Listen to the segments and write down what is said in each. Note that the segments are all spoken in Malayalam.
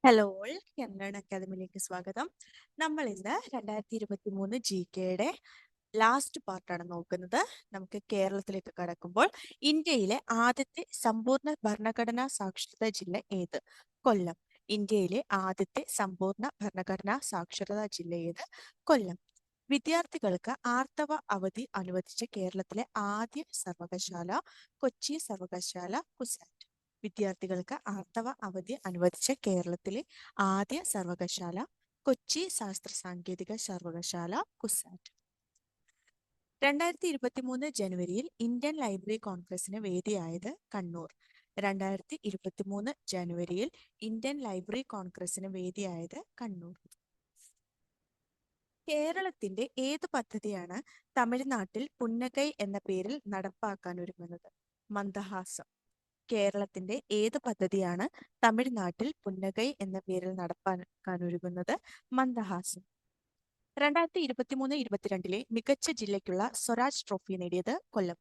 ഹലോ, കന്നഡ അക്കാദമിയിലേക്ക് സ്വാഗതം. നമ്മൾ ഇന്ന് 2023 GKയുടെ ലാസ്റ്റ് പാർട്ടാണ് നോക്കുന്നത്. നമുക്ക് കേരളത്തിലേക്ക് കടക്കുമ്പോൾ ഇന്ത്യയിലെ ആദ്യത്തെ സമ്പൂർണ്ണ ഭരണഘടനാ സാക്ഷരതാ ജില്ല ഏത്? കൊല്ലം. ഇന്ത്യയിലെ ആദ്യത്തെ സമ്പൂർണ്ണ ഭരണഘടനാ സാക്ഷരതാ ജില്ല ഏത്? കൊല്ലം. വിദ്യാർത്ഥികൾക്ക് ആർത്തവ അവധി അനുവദിച്ച കേരളത്തിലെ ആദ്യ സർവകലാശാല കൊച്ചി സർവകലാശാല കുസാറ്റ്. വിദ്യാർത്ഥികൾക്ക് ആർത്തവ അവധി അനുവദിച്ച കേരളത്തിലെ ആദ്യ സർവകലാശാല കൊച്ചി ശാസ്ത്ര സാങ്കേതിക സർവകലാശാല കുസാറ്റ്. 2023 ജനുവരിയിൽ ഇന്ത്യൻ ലൈബ്രറി കോൺഗ്രസിന് വേദിയായത് കണ്ണൂർ. 2023 ജനുവരിയിൽ ഇന്ത്യൻ ലൈബ്രറി കോൺഗ്രസിന് വേദിയായത് കണ്ണൂർ. കേരളത്തിന്റെ ഏത് പദ്ധതിയാണ് തമിഴ്നാട്ടിൽ പുന്നകൈ എന്ന പേരിൽ നടപ്പാക്കാൻ ഒരുങ്ങുന്നത്? മന്ദഹാസം. കേരളത്തിന്റെ ഏത് പദ്ധതിയാണ് തമിഴ്നാട്ടിൽ പുന്നകൈ എന്ന പേരിൽ നടപ്പാക്കാൻ ഒരുങ്ങുന്നത്? മന്ദഹാസം. 2023-22 മികച്ച ജില്ലയ്ക്കുള്ള സ്വരാജ് ട്രോഫി നേടിയത് കൊല്ലം.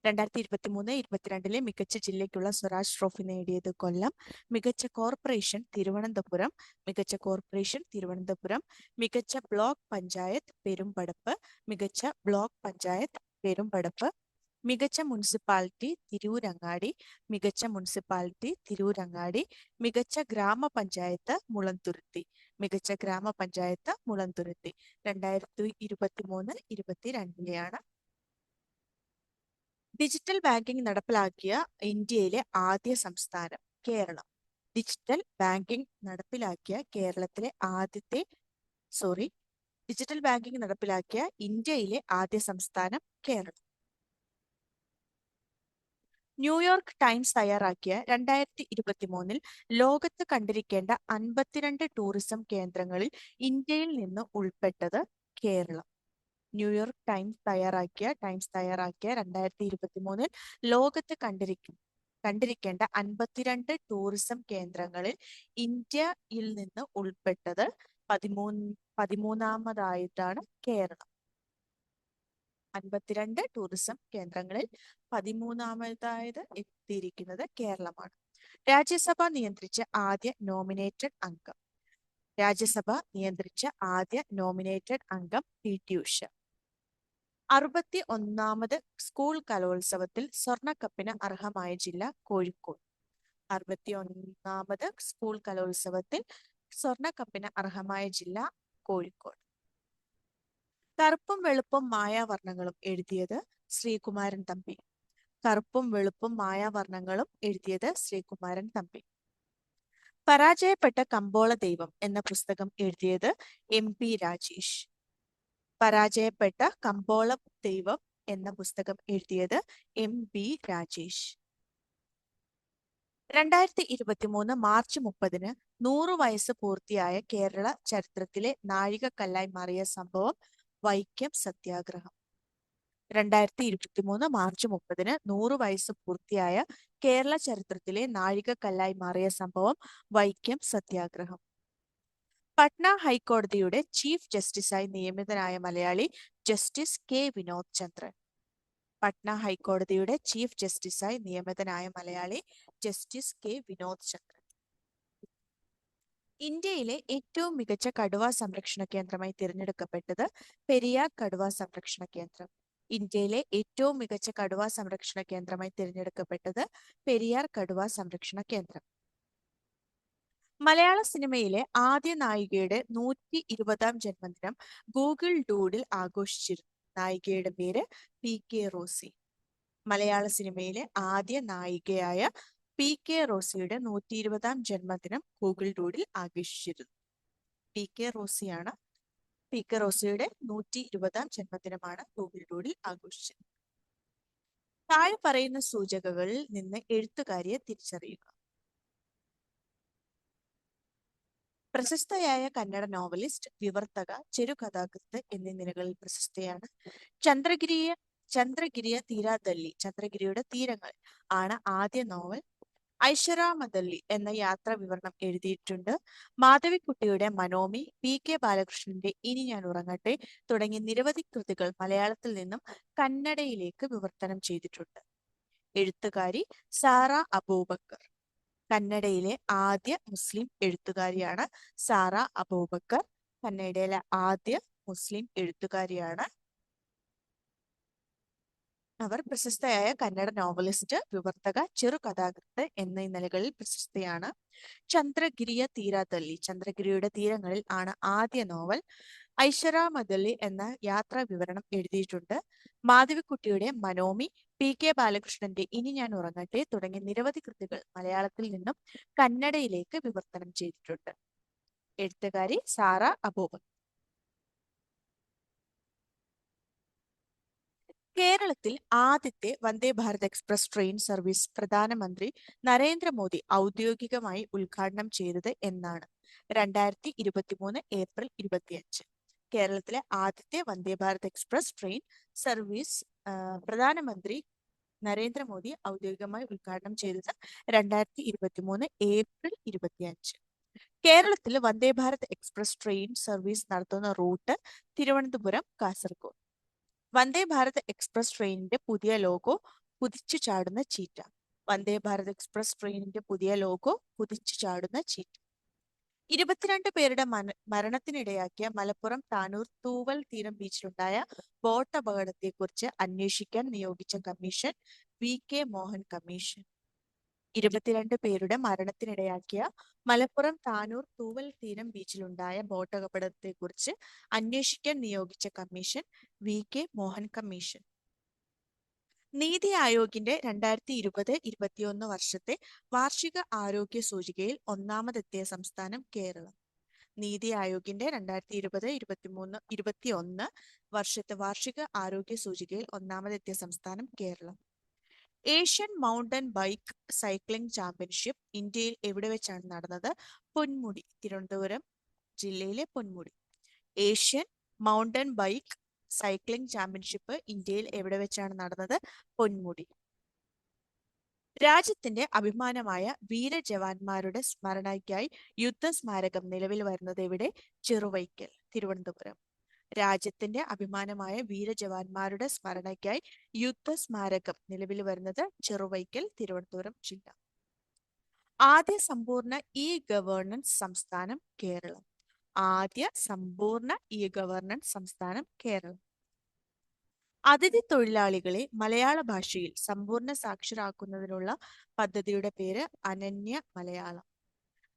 2023-22 മികച്ച ജില്ലയ്ക്കുള്ള സ്വരാജ് ട്രോഫി നേടിയത് കൊല്ലം. മികച്ച കോർപ്പറേഷൻ തിരുവനന്തപുരം. മികച്ച കോർപ്പറേഷൻ തിരുവനന്തപുരം. മികച്ച ബ്ലോക്ക് പഞ്ചായത്ത് പെരുമ്പടപ്പ്. മികച്ച ബ്ലോക്ക് പഞ്ചായത്ത് പെരുമ്പടപ്പ്. മികച്ച മുനിസിപ്പാലിറ്റി തിരൂരങ്ങാടി. മികച്ച മുനിസിപ്പാലിറ്റി തിരൂരങ്ങാടി. മികച്ച ഗ്രാമപഞ്ചായത്ത് മുളന്തുരുത്തി. മികച്ച ഗ്രാമപഞ്ചായത്ത് മുളന്തുരുത്തി. 2023-22 ഡിജിറ്റൽ ബാങ്കിംഗ് നടപ്പിലാക്കിയ ഇന്ത്യയിലെ ആദ്യ സംസ്ഥാനം കേരളം. ഡിജിറ്റൽ ബാങ്കിംഗ് നടപ്പിലാക്കിയ കേരളത്തിലെ ആദ്യത്തെ ഡിജിറ്റൽ ബാങ്കിംഗ് നടപ്പിലാക്കിയ ഇന്ത്യയിലെ ആദ്യ സംസ്ഥാനം കേരളം. ന്യൂയോർക്ക് ടൈംസ് തയ്യാറാക്കിയ 2023 ലോകത്ത് കണ്ടിരിക്കേണ്ട 52 ടൂറിസം കേന്ദ്രങ്ങളിൽ ഇന്ത്യയിൽ നിന്ന് ഉൾപ്പെട്ടത് കേരളം. ന്യൂയോർക്ക് ടൈംസ് തയ്യാറാക്കിയ 2023 ലോകത്ത് കണ്ടിരിക്കേണ്ട 52 ടൂറിസം കേന്ദ്രങ്ങളിൽ ഇന്ത്യയിൽ നിന്ന് ഉൾപ്പെട്ടത് 13ാമതായിട്ടാണ് കേരളം. 52 ടൂറിസം കേന്ദ്രങ്ങളിൽ 13ാമതായത് എത്തിയിരിക്കുന്നത് കേരളമാണ്. രാജ്യസഭ നിയന്ത്രിച്ച ആദ്യ നോമിനേറ്റഡ് അംഗം. രാജ്യസഭ നിയന്ത്രിച്ച ആദ്യ നോമിനേറ്റഡ് അംഗം പി.ടി. ഉഷ. 61ാമത് സ്കൂൾ കലോത്സവത്തിൽ സ്വർണ്ണക്കപ്പിന് അർഹമായ ജില്ല കോഴിക്കോട്. 61ാമത് സ്കൂൾ കലോത്സവത്തിൽ സ്വർണ്ണക്കപ്പിന് അർഹമായ ജില്ല കോഴിക്കോട്. കറുപ്പും വെളുപ്പും മായാവർണ്ണങ്ങളും എഴുതിയത് ശ്രീകുമാരൻ തമ്പി. കറുപ്പും വെളുപ്പും മായാവർണ്ണങ്ങളും എഴുതിയത് ശ്രീകുമാരൻ തമ്പി. പരാജയപ്പെട്ട കമ്പോള ദൈവം എന്ന പുസ്തകം എഴുതിയത് എം.പി. രാജേഷ്. പരാജയപ്പെട്ട കമ്പോള ദൈവം എന്ന പുസ്തകം എഴുതിയത് എം.പി. രാജേഷ്. 2023 മാർച്ച് 30 100 വയസ്സ് പൂർത്തിയായ കേരള ചരിത്രത്തിലെ നാഴികക്കല്ലായി മാറിയ സംഭവം വൈക്കം സത്യാഗ്രഹം. 2023 മാർച്ച് 30 100 വയസ്സ് പൂർത്തിയായ കേരള ചരിത്രത്തിലെ നാഴികക്കല്ലായി മാറിയ സംഭവം വൈക്കം സത്യാഗ്രഹം. പട്ന ഹൈക്കോടതിയുടെ ചീഫ് ജസ്റ്റിസായി നിയമിതനായ മലയാളി ജസ്റ്റിസ് കെ വിനോദ് ചന്ദ്രൻ. പട്ന ഹൈക്കോടതിയുടെ ചീഫ് ജസ്റ്റിസായി നിയമിതനായ മലയാളി ജസ്റ്റിസ് കെ വിനോദ് ചന്ദ്രൻ. ഇന്ത്യയിലെ ഏറ്റവും മികച്ച കടുവ സംരക്ഷണ കേന്ദ്രമായി തിരഞ്ഞെടുക്കപ്പെട്ടത് പെരിയാർ കടുവ സംരക്ഷണ കേന്ദ്രം. ഇന്ത്യയിലെ ഏറ്റവും മികച്ച കടുവ സംരക്ഷണ കേന്ദ്രമായി തിരഞ്ഞെടുക്കപ്പെട്ടത് പെരിയാർ കടുവ സംരക്ഷണ കേന്ദ്രം. മലയാള സിനിമയിലെ ആദ്യ നായികയുടെ 120ാം ജന്മദിനം ഗൂഗിൾ ഡൂഡിൽ ആഘോഷിച്ചിരുന്നു. നായികയുടെ പേര് പി.കെ. റോസി. മലയാള സിനിമയിലെ ആദ്യ നായികയായ പി.കെ. റോസിയുടെ 120ാം ജന്മദിനം ഗൂഗിൾ ഡൂഡിൽ ആഘോഷിച്ചിരുന്നു. പി.കെ. റോസിയാണ്. പി.കെ. റോസിയുടെ 120ാം ജന്മദിനമാണ് ഗൂഗിൾ ഡൂഡിൽ ആഘോഷിച്ചത്. താഴെ പറയുന്ന സൂചകങ്ങളിൽ നിന്ന് എഴുത്തുകാരിയെ തിരിച്ചറിയുക. പ്രശസ്തയായ കന്നഡ നോവലിസ്റ്റ്, വിവർത്തക, ചെറുകഥാകൃത്ത് എന്നീ നിലകളിൽ പ്രശസ്തയാണ്. ചന്ദ്രഗിരിയ തീരാദല്ലി, ചന്ദ്രഗിരിയുടെ തീരങ്ങൾ ആണ് ആദ്യ നോവൽ. ഐഷാരാമദല്ലി എന്ന യാത്രാ വിവരണം എഴുതിയിട്ടുണ്ട്. മാധവിക്കുട്ടിയുടെ മനോമി, പി.കെ. ബാലകൃഷ്ണന്റെ ഇനി ഞാൻ ഉറങ്ങട്ടെ തുടങ്ങിയ നിരവധി കൃതികൾ മലയാളത്തിൽ നിന്നും കന്നഡയിലേക്ക് വിവർത്തനം ചെയ്തിട്ടുണ്ട്. എഴുത്തുകാരി സാറ അബൂബക്കർ. കന്നഡയിലെ ആദ്യ മുസ്ലിം എഴുത്തുകാരിയാണ് സാറ അബൂബക്കർ. കന്നഡയിലെ ആദ്യ മുസ്ലിം എഴുത്തുകാരിയാണ്. അവർ പ്രശസ്തയായ കന്നഡ നോവലിസ്റ്റ്, വിവർത്തക, ചെറുകഥാകൃത്ത് എന്നീ നിലകളിൽ പ്രശസ്തയാണ്. ചന്ദ്രഗിരിയ തീരാതല്ലി, ചന്ദ്രഗിരിയുടെ തീരങ്ങളിൽ ആണ് ആദ്യ നോവൽ. ഐഷറാമദല്ലി എന്ന യാത്രാ വിവരണം എഴുതിയിട്ടുണ്ട്. മാധവിക്കുട്ടിയുടെ മനോമി, പി.കെ. ബാലകൃഷ്ണന്റെ ഇനി ഞാൻ ഉറങ്ങട്ടെ തുടങ്ങിയ നിരവധി കൃതികൾ മലയാളത്തിൽ നിന്നും കന്നഡയിലേക്ക് വിവർത്തനം ചെയ്തിട്ടുണ്ട്. എഴുത്തുകാരി സാറ അബൂബക്കർ. കേരളത്തിൽ ആദ്യത്തെ Vande Bharat express train service പ്രധാനമന്ത്രി നരേന്ദ്രമോദി ഔദ്യോഗികമായി ഉദ്ഘാടനം ചെയ്തത് എന്നാണ്? 2023 ഏപ്രിൽ 25. കേരളത്തിലെ ആദ്യത്തെ Vande Bharat express train service പ്രധാനമന്ത്രി നരേന്ദ്രമോദി ഔദ്യോഗികമായി ഉദ്ഘാടനം ചെയ്തത് 2023 ഏപ്രിൽ 25. കേരളത്തിൽ Vande Bharat express train service നടത്തുന്ന റൂട്ട് തിരുവനന്തപുരം, കാസർഗോഡ്. വന്ദേ ഭാരത് എക്സ്പ്രസ് ട്രെയിനിന്റെ പുതിയ ലോഗോ കുതിച്ചു ചാടുന്ന ചീറ്റ. വന്ദേ ഭാരത് എക്സ്പ്രസ് ട്രെയിനിന്റെ പുതിയ ലോഗോ കുതിച്ചു ചാടുന്ന ചീറ്റ. 22 പേരുടെ മരണത്തിനിടയാക്കിയ മലപ്പുറം താനൂർ തൂവൽ തീരം ബീച്ചിലുണ്ടായ ബോട്ട് അപകടത്തെക്കുറിച്ച് അന്വേഷിക്കാൻ നിയോഗിച്ച കമ്മീഷൻ വി.കെ. മോഹൻ കമ്മീഷൻ. 22 പേരുടെ മരണത്തിനിടയാക്കിയ മലപ്പുറം താനൂർ തൂവൽ തീരം ബീച്ചിലുണ്ടായ ബോട്ട് അപകടത്തെക്കുറിച്ച് അന്വേഷിക്കാൻ നിയോഗിച്ച കമ്മീഷൻ വി.കെ. മോഹൻ കമ്മീഷൻ. നീതി ആയോഗിന്റെ 2020-21 വർഷത്തെ വാർഷിക ആരോഗ്യ സൂചികയിൽ ഒന്നാമതെത്തിയ സംസ്ഥാനം കേരളം. നീതി ആയോഗിന്റെ 2020-21 വർഷത്തെ വാർഷിക ആരോഗ്യ സൂചികയിൽ ഒന്നാമതെത്തിയ സംസ്ഥാനം Keralam. Asian mountain bike cycling championship ഇന്ത്യയിൽ എവിടെ വെച്ചാണ് നടന്നത്? പൊന്മുടി, തിരുവനന്തപുരം ജില്ലയിലെ Ponmudi. Asian mountain bike cycling championship ഇന്ത്യയിൽ എവിടെ വെച്ചാണ് നടന്നത്? പൊന്മുടി. രാജ്യത്തിന്റെ അഭിമാനമായ വീരജവാന്മാരുടെ സ്മരണയ്ക്കായി യുദ്ധസ്മാരകം നിലവിൽ വരുന്നത് എവിടെ? ചെറുവൈക്കൽ, തിരുവനന്തപുരം. രാജ്യത്തിന്റെ അഭിമാനമായ വീരജവാന്മാരുടെ സ്മരണയ്ക്കായി യുദ്ധസ്മാരകം നിലവിൽ വരുന്നത് ചെറുവൈക്കൽ, തിരുവനന്തപുരം ജില്ല. ആദ്യ സമ്പൂർണ്ണ ഇ-ഗവേണൻസ് സംസ്ഥാനം കേരളം. ആദ്യ സമ്പൂർണ്ണ ഇ-ഗവേണൻസ് സംസ്ഥാനം കേരളം. അതിഥി തൊഴിലാളികളെ മലയാള ഭാഷയിൽ സമ്പൂർണ്ണ സാക്ഷരരാക്കുന്നതിനുള്ള പദ്ധതിയുടെ പേര് അനന്യ മലയാളം.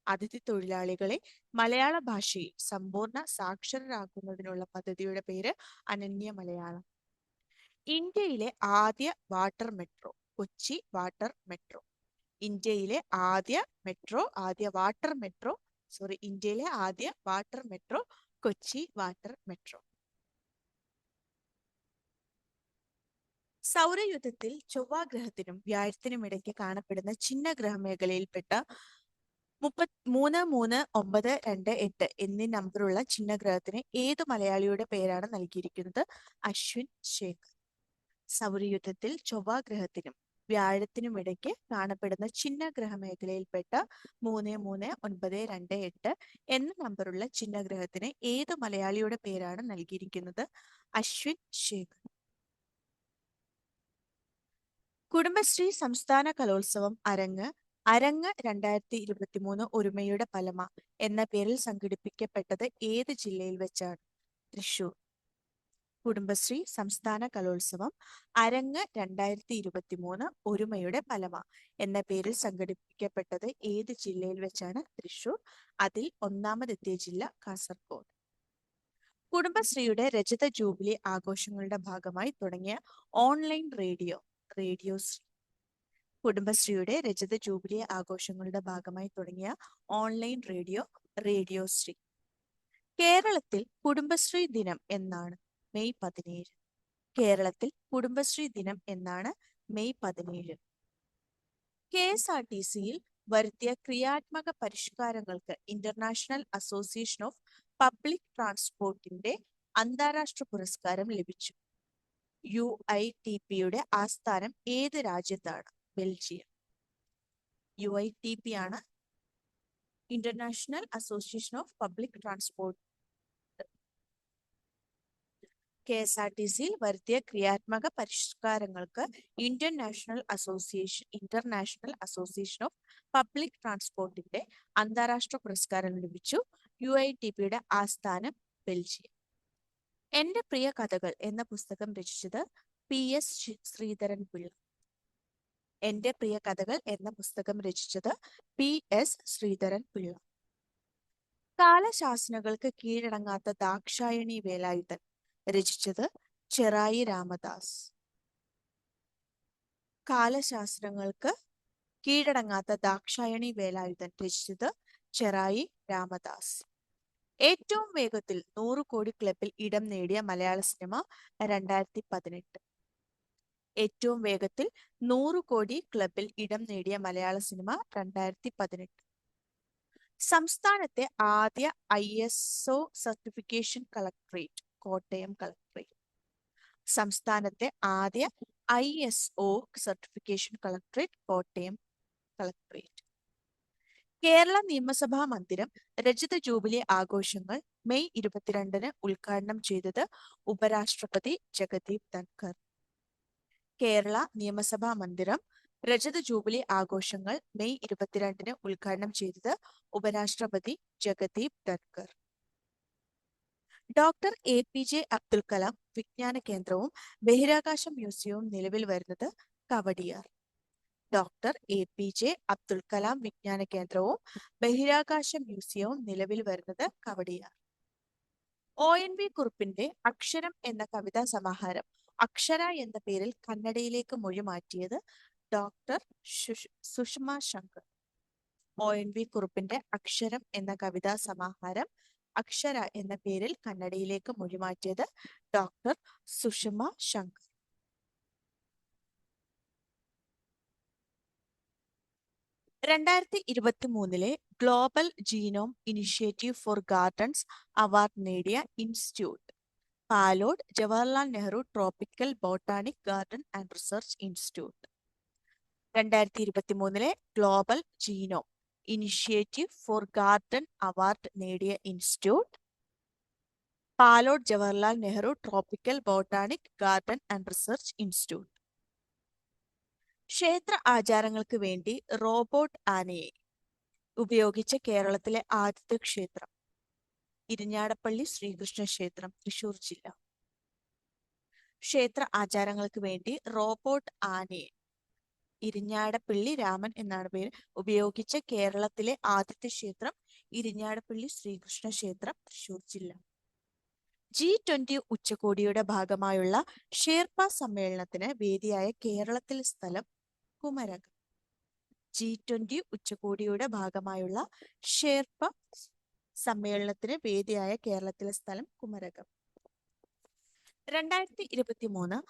അതിഥി തൊഴിലാളികളെ മലയാള ഭാഷയിൽ സമ്പൂർണ്ണ സാക്ഷരരാക്കുന്നതിനുള്ള പദ്ധതിയുടെ പേര് അനന്യ മലയാളം. ഇന്ത്യയിലെ ആദ്യ water metro Kochi water metro. ഇന്ത്യയിലെ ആദ്യ water metro Kochi water metro. സൗരയൂഥത്തിൽ ചൊവ്വാഗ്രഹത്തിനും വ്യാഴത്തിനും ഇടയ്ക്ക് കാണപ്പെടുന്ന ഛിന്നഗ്രഹ മേഖലയിൽപ്പെട്ട 33928 എന്നീ നമ്പറുള്ള ഛിന്നഗ്രഹത്തിന് ഏതു മലയാളിയുടെ പേരാണ് നൽകിയിരിക്കുന്നത്? അശ്വിൻ ശേഖർ. സൗരയൂഥത്തിൽ ചൊവ്വാഗ്രഹത്തിനും വ്യാഴത്തിനും ഇടയ്ക്ക് കാണപ്പെടുന്ന ഛിന്നഗ്രഹ മേഖലയിൽപ്പെട്ട 33928 എന്ന നമ്പറുള്ള ഛിന്നഗ്രഹത്തിന് ഏതു മലയാളിയുടെ പേരാണ് നൽകിയിരിക്കുന്നത്? അശ്വിൻ ശേഖർ. കുടുംബശ്രീ സംസ്ഥാന കലോത്സവം അരങ്ങ് 2023 ഒരുമയുടെ പലമ എന്ന പേരിൽ സംഘടിപ്പിക്കപ്പെട്ടത് ഏത് ജില്ലയിൽ വെച്ചാണ്? തൃശൂർ. കുടുംബശ്രീ സംസ്ഥാന കലോത്സവം അരങ്ങ് 2023 ഒരുമയുടെ പലമ എന്ന പേരിൽ സംഘടിപ്പിക്കപ്പെട്ടത് ഏത് ജില്ലയിൽ വെച്ചാണ്? തൃശൂർ. അതിൽ ഒന്നാമതെത്തിയ ജില്ല കാസർഗോഡ്. കുടുംബശ്രീയുടെ രജത ജൂബിലി ആഘോഷങ്ങളുടെ ഭാഗമായി തുടങ്ങിയ ഓൺലൈൻ റേഡിയോശ്രീ. കുടുംബശ്രീയുടെ രജത ജൂബിലി ആഘോഷങ്ങളുടെ ഭാഗമായി തുടങ്ങിയ ഓൺലൈൻ റേഡിയോശ്രീ. കേരളത്തിൽ കുടുംബശ്രീ ദിനം എന്നാണ്? മെയ് 17. കേരളത്തിൽ കുടുംബശ്രീ ദിനം എന്നാണ്? മെയ് 17. KSRTCയിൽ വരുത്തിയ ക്രിയാത്മക പരിഷ്കാരങ്ങൾക്ക് ഇന്റർനാഷണൽ അസോസിയേഷൻ ഓഫ് പബ്ലിക് ട്രാൻസ്പോർട്ടിന്റെ അന്താരാഷ്ട്ര പുരസ്കാരം ലഭിച്ചു. UITPയുടെ ആസ്ഥാനം ഏത് രാജ്യത്താണ്? ബെൽജിയം. UITP ആണ് international association of public transport. KSRTCയിൽ വരുത്തിയ ക്രിയാത്മക പരിഷ്കാരങ്ങൾക്ക് ഇന്റർനാഷണൽ അസോസിയേഷൻ ഓഫ് പബ്ലിക് ട്രാൻസ്പോർട്ടിന്റെ അന്താരാഷ്ട്ര പുരസ്കാരം ലഭിച്ചു. UITPയുടെ ആസ്ഥാനം ബെൽജിയം. എന്റെ പ്രിയ കഥകൾ എന്ന പുസ്തകം രചിച്ചത് PS ശ്രീധരൻപിള്ള. എന്റെ പ്രിയ കഥകൾ എന്ന പുസ്തകം രചിച്ചത് PS ശ്രീധരൻപിള്ള. കാലശാസനകൾക്ക് കീഴടങ്ങാത്ത ദാക്ഷായണി വേലായുധൻ രചിച്ചത് ചെറായി രാമദാസ്. കാലശാസ്ത്രങ്ങൾക്ക് കീഴടങ്ങാത്ത ദാക്ഷായണി വേലായുധൻ രചിച്ചത് ചെറായി രാമദാസ്. ഏറ്റവും വേഗത്തിൽ 100 കോടി ക്ലബിൽ ഇടം നേടിയ മലയാള സിനിമ 2018. ഏറ്റവും വേഗത്തിൽ 100 കോടി ക്ലബിൽ ഇടം നേടിയ മലയാള സിനിമ 2018. സംസ്ഥാനത്തെ ആദ്യ ISO certification collectorate Kottayam collectorate. സംസ്ഥാനത്തെ ആദ്യ ISO certification collectorate Kottayam collectorate. Kerala നിയമസഭാ മന്ദിരം രജത ജൂബിലി ആഘോഷങ്ങൾ മെയ് 22 ഉദ്ഘാടനം ചെയ്തത് ഉപരാഷ്ട്രപതി ജഗദീപ് ധൻഖർ. കേരള നിയമസഭാ മന്ദിരം രജത ജൂബിലി ആഘോഷങ്ങൾ മെയ് 22 ഉദ്ഘാടനം ചെയ്തത് ഉപരാഷ്ട്രപതി ജഗദീപ് ധൻഖർ. ഡോക്ടർ APJ അബ്ദുൽ കലാം വിജ്ഞാന കേന്ദ്രവും ബഹിരാകാശ മ്യൂസിയവും നിലവിൽ വരുന്നത് കവടിയാർ. ഡോക്ടർ APJ അബ്ദുൽ കലാം വിജ്ഞാന കേന്ദ്രവും ബഹിരാകാശ മ്യൂസിയവും നിലവിൽ വരുന്നത് കവടിയാർ. ONV കുറുപ്പിന്റെ അക്ഷരം എന്ന കവിതാ സമാഹാരം അക്ഷര എന്ന പേരിൽ കന്നഡയിലേക്ക് മൊഴി മാറ്റിയത് ഡോക്ടർ സുഷമ ശങ്കർ. ONV കുറുപ്പിന്റെ അക്ഷരം എന്ന കവിതാ സമാഹാരം അക്ഷര എന്ന പേരിൽ കന്നഡയിലേക്ക് മൊഴി മാറ്റിയത് doctor Sushama Shankar. 2023 global genome initiative for gardens award നേടിയ institute Palode Jawaharlal Nehru tropical botanic garden and research institute. 2023 global genome initiative for garden award നേടിയ institute Palode Jawaharlal Nehru tropical botanic garden and research institute. ക്ഷേത്ര ആചാരങ്ങൾക്ക് വേണ്ടി റോബോട്ട് ആനയെ ഉപയോഗിച്ച കേരളത്തിലെ ആദ്യത്തെ ക്ഷേത്രം ഇരിഞ്ഞാടപ്പള്ളി ശ്രീകൃഷ്ണ ക്ഷേത്രം, തൃശൂർ ജില്ല. ക്ഷേത്ര ആചാരങ്ങൾക്ക് വേണ്ടി റോബോട്ട് ആനയെ ഇരിഞ്ഞാടപ്പള്ളി രാമൻ എന്നാണ് പേര് ഉപയോഗിച്ച കേരളത്തിലെ ആദ്യത്തെ ക്ഷേത്രം ഇരിഞ്ഞാടപ്പള്ളി ശ്രീകൃഷ്ണ ക്ഷേത്രം, തൃശൂർ ജില്ല. G20 ഉച്ചകോടിയുടെ ഭാഗമായുള്ള ഷേർപ്പ സമ്മേളനത്തിന് വേദിയായ കേരളത്തിലെ സ്ഥലം കുമരകം. G20 ഉച്ചകോടിയുടെ ഭാഗമായുള്ള ഷേർപ്പ സമ്മേളനത്തിന് വേദിയായ കേരളത്തിലെ സ്ഥലം കുമരകം. 2023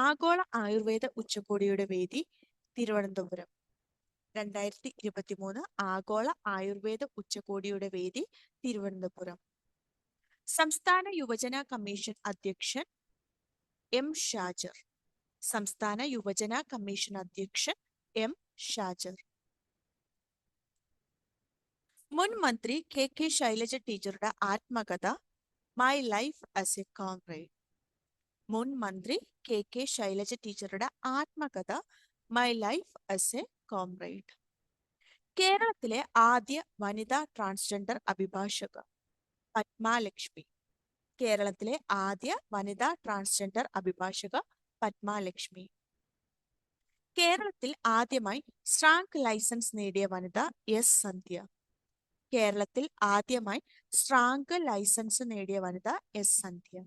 ആഗോള ആയുർവേദ ഉച്ചകോടിയുടെ വേദി തിരുവനന്തപുരം. 2023 ആഗോള ആയുർവേദ ഉച്ചകോടിയുടെ വേദി തിരുവനന്തപുരം. സംസ്ഥാന യുവജന കമ്മീഷൻ അധ്യക്ഷൻ M. ഷാജർ. സംസ്ഥാന യുവജന കമ്മീഷൻ അധ്യക്ഷൻ M. ഷാജർ. മുൻ മന്ത്രി KK ശൈലജ ടീച്ചറുടെ ആത്മകഥ my life as A comrade. മുൻ മന്ത്രി KK ശൈലജ ടീച്ചറുടെ ആത്മകഥ my life as A comrade. കേരളത്തിലെ ആദ്യ വനിതാ ട്രാൻസ്ജെൻഡർ അഭിഭാഷക പത്മാലക്ഷ്മി. കേരളത്തിലെ ആദ്യ വനിതാ ട്രാൻസ്ജെൻഡർ അഭിഭാഷക പത്മാലക്ഷ്മി. കേരളത്തിൽ ആദ്യമായി സ്ട്രാങ്ക് ലൈസൻസ് നേടിയ വനിത S. സന്ധ്യ. കേരളത്തിൽ ആദ്യമായി സ്ട്രാങ്ക് ലൈസൻസ് നേടിയ വനിത S. സന്ധ്യ.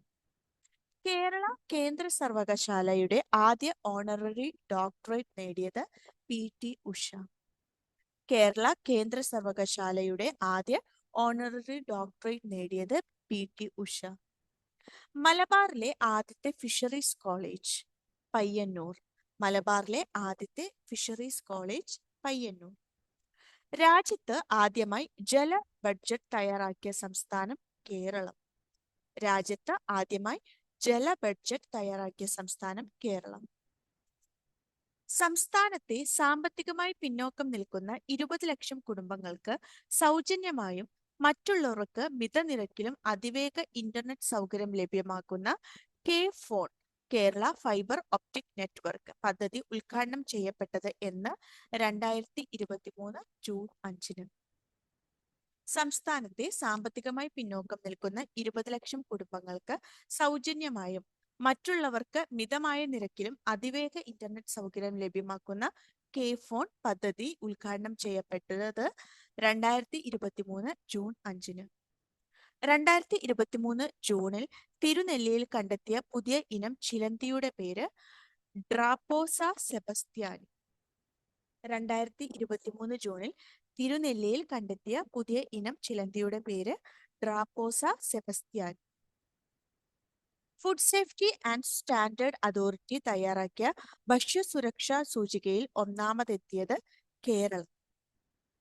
കേരള കേന്ദ്ര സർവകലാശാലയുടെ ആദ്യ ഓണററി ഡോക്ടറേറ്റ് നേടിയത് PT ഉഷ. കേരള കേന്ദ്ര സർവകലാശാലയുടെ ആദ്യ ഓണററി ഡോക്ടറേറ്റ് നേടിയത് PT ഉഷ. മലബാറിലെ ആദ്യത്തെ ഫിഷറീസ് കോളേജ് പയ്യന്നൂർ. മലബാറിലെ ആദ്യത്തെ ഫിഷറീസ് കോളേജ് പയ്യന്നൂർ. രാജ്യത്ത് ആദ്യമായി ജല ബഡ്ജറ്റ് തയ്യാറാക്കിയ സംസ്ഥാനം കേരളം. രാജ്യത്ത് ആദ്യമായി ജല ബഡ്ജറ്റ് തയ്യാറാക്കിയ സംസ്ഥാനം കേരളം. സംസ്ഥാനത്തെ സാമ്പത്തികമായി പിന്നോക്കം നിൽക്കുന്ന 20 ലക്ഷം കുടുംബങ്ങൾക്ക് സൗജന്യമായും മറ്റുള്ളവർക്ക് മിതനിരക്കിലും അതിവേഗ ഇന്റർനെറ്റ് സൗകര്യം ലഭ്യമാക്കുന്ന K phone Kerala fibre optic network പദ്ധതി ഉദ്ഘാടനം ചെയ്യപ്പെട്ടത് എന്ന് 2023 ജൂൺ 5-ന്. സംസ്ഥാനത്തെ സാമ്പത്തികമായി പിന്നോക്കം നിൽക്കുന്ന 20 ലക്ഷം കുടുംബങ്ങൾക്ക് സൗജന്യമായും മറ്റുള്ളവർക്ക് മിതമായ നിരക്കിലും അതിവേഗ ഇന്റർനെറ്റ് സൗകര്യം ലഭ്യമാക്കുന്ന കെ ഫോൺ പദ്ധതി ഉദ്ഘാടനം ചെയ്യപ്പെട്ടത് 2023 ജൂൺ 5-ന്. 2023 ജൂണിൽ തിരുനെല്ലിയിൽ കണ്ടെത്തിയ പുതിയ ഇനം ചിലന്തിയുടെ പേര് ഡ്രാപ്പോസ സെബസ്ത്യാനി. 2023 ജൂണിൽ തിരുനെല്ലിയിൽ കണ്ടെത്തിയ പുതിയ ഇനം ചിലന്തിയുടെ പേര് ഡ്രാപ്പോസ സെബസ്ത്യാനി. Food safety and standard authority തയ്യാറാക്കിയ ഭക്ഷ്യസുരക്ഷാ സൂചികയിൽ ഒന്നാമതെത്തിയത് Keralam.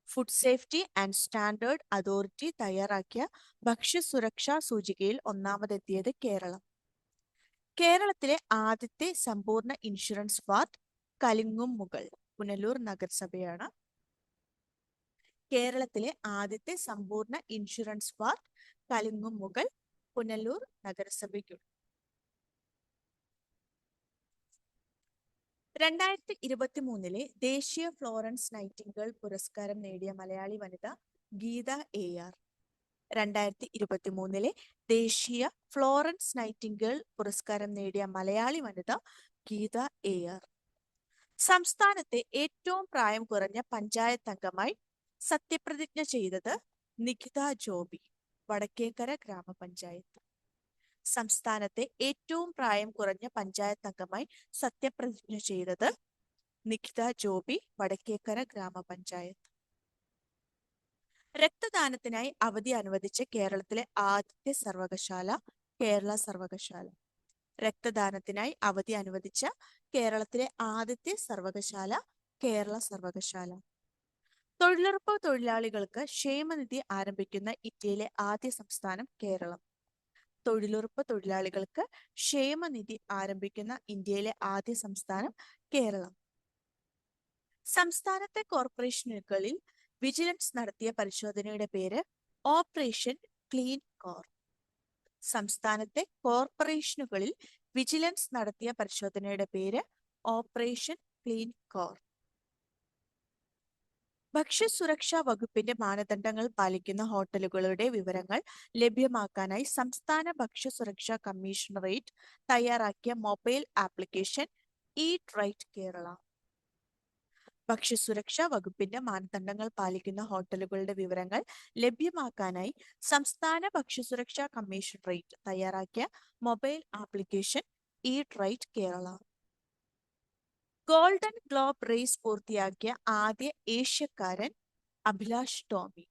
Food safety and standard authority തയ്യാറാക്കിയ ഭക്ഷ്യസുരക്ഷാ സൂചികയിൽ ഒന്നാമതെത്തിയത് കേരളം. കേരളത്തിലെ ആദ്യത്തെ സമ്പൂർണ്ണ ഇൻഷുറൻസ് വാർഡ് കലിങ്ങുമുകൾ പുനലൂർ നഗരസഭയാണ്. കേരളത്തിലെ ആദ്യത്തെ സമ്പൂർണ്ണ ഇൻഷുറൻസ് വാർഡ് കലിങ്ങുമുകൾ പുനലൂർ നഗരസഭയ്ക്കുണ്ട്. 2023 ദേശീയ ഫ്ലോറൻസ് നൈറ്റിംഗേൾ പുരസ്കാരം നേടിയ മലയാളി വനിത ഗീത AR. 2023 ദേശീയ ഫ്ലോറൻസ് നൈറ്റിംഗേൾ പുരസ്കാരം നേടിയ മലയാളി വനിത ഗീത AR. സംസ്ഥാനത്തെ ഏറ്റവും പ്രായം കുറഞ്ഞ പഞ്ചായത്ത് അംഗമായി സത്യപ്രതിജ്ഞ ചെയ്തത് നിഖിത ജോബി, വടക്കേക്കര ഗ്രാമപഞ്ചായത്ത്. സംസ്ഥാനത്തെ ഏറ്റവും പ്രായം കുറഞ്ഞ പഞ്ചായത്ത് അംഗമായി സത്യപ്രതിജ്ഞ ചെയ്തത് നിഖിത ജോബി, വടക്കേക്കര ഗ്രാമപഞ്ചായത്ത്. രക്തദാനത്തിനായി അവധി അനുവദിച്ച കേരളത്തിലെ ആദ്യത്തെ സർവകലാശാല കേരള സർവകലാശാല. രക്തദാനത്തിനായി അവധി അനുവദിച്ച കേരളത്തിലെ ആദ്യത്തെ സർവകലാശാല കേരള സർവകലാശാല. തൊഴിലുറപ്പ് തൊഴിലാളികൾക്ക് ക്ഷേമനിധി ആരംഭിക്കുന്ന ഇന്ത്യയിലെ ആദ്യ സംസ്ഥാനം കേരളം. തൊഴിലുറപ്പ് തൊഴിലാളികൾക്ക് ക്ഷേമനിധി ആരംഭിക്കുന്ന ഇന്ത്യയിലെ ആദ്യ സംസ്ഥാനം കേരളം. സംസ്ഥാനത്തെ കോർപ്പറേഷനുകളിൽ വിജിലൻസ് നടത്തിയ പരിശോധനയുടെ പേര് ഓപ്പറേഷൻ ക്ലീൻ കോർ. സംസ്ഥാനത്തെ കോർപ്പറേഷനുകളിൽ വിജിലൻസ് നടത്തിയ പരിശോധനയുടെ പേര് ഓപ്പറേഷൻ ക്ലീൻ കോർ. ഭക്ഷ്യസുരക്ഷാ വകുപ്പിന്റെ മാനദണ്ഡങ്ങൾ പാലിക്കുന്ന ഹോട്ടലുകളുടെ വിവരങ്ങൾ ലഭ്യമാക്കാനായി സംസ്ഥാന ഭക്ഷ്യസുരക്ഷാ കമ്മീഷണറേറ്റ് തയ്യാറാക്കിയ mobile application Eat Right Kerala. ഭക്ഷ്യസുരക്ഷാ വകുപ്പിന്റെ മാനദണ്ഡങ്ങൾ പാലിക്കുന്ന ഹോട്ടലുകളുടെ വിവരങ്ങൾ ലഭ്യമാക്കാനായി സംസ്ഥാന ഭക്ഷ്യസുരക്ഷാ കമ്മീഷണറേറ്റ് തയ്യാറാക്കിയ mobile application Eat Right Kerala. Golden Globe Race പൂർത്തിയാക്കിയ ആദ്യ ഏഷ്യക്കാരൻ അഭിലാഷ് ടോമി.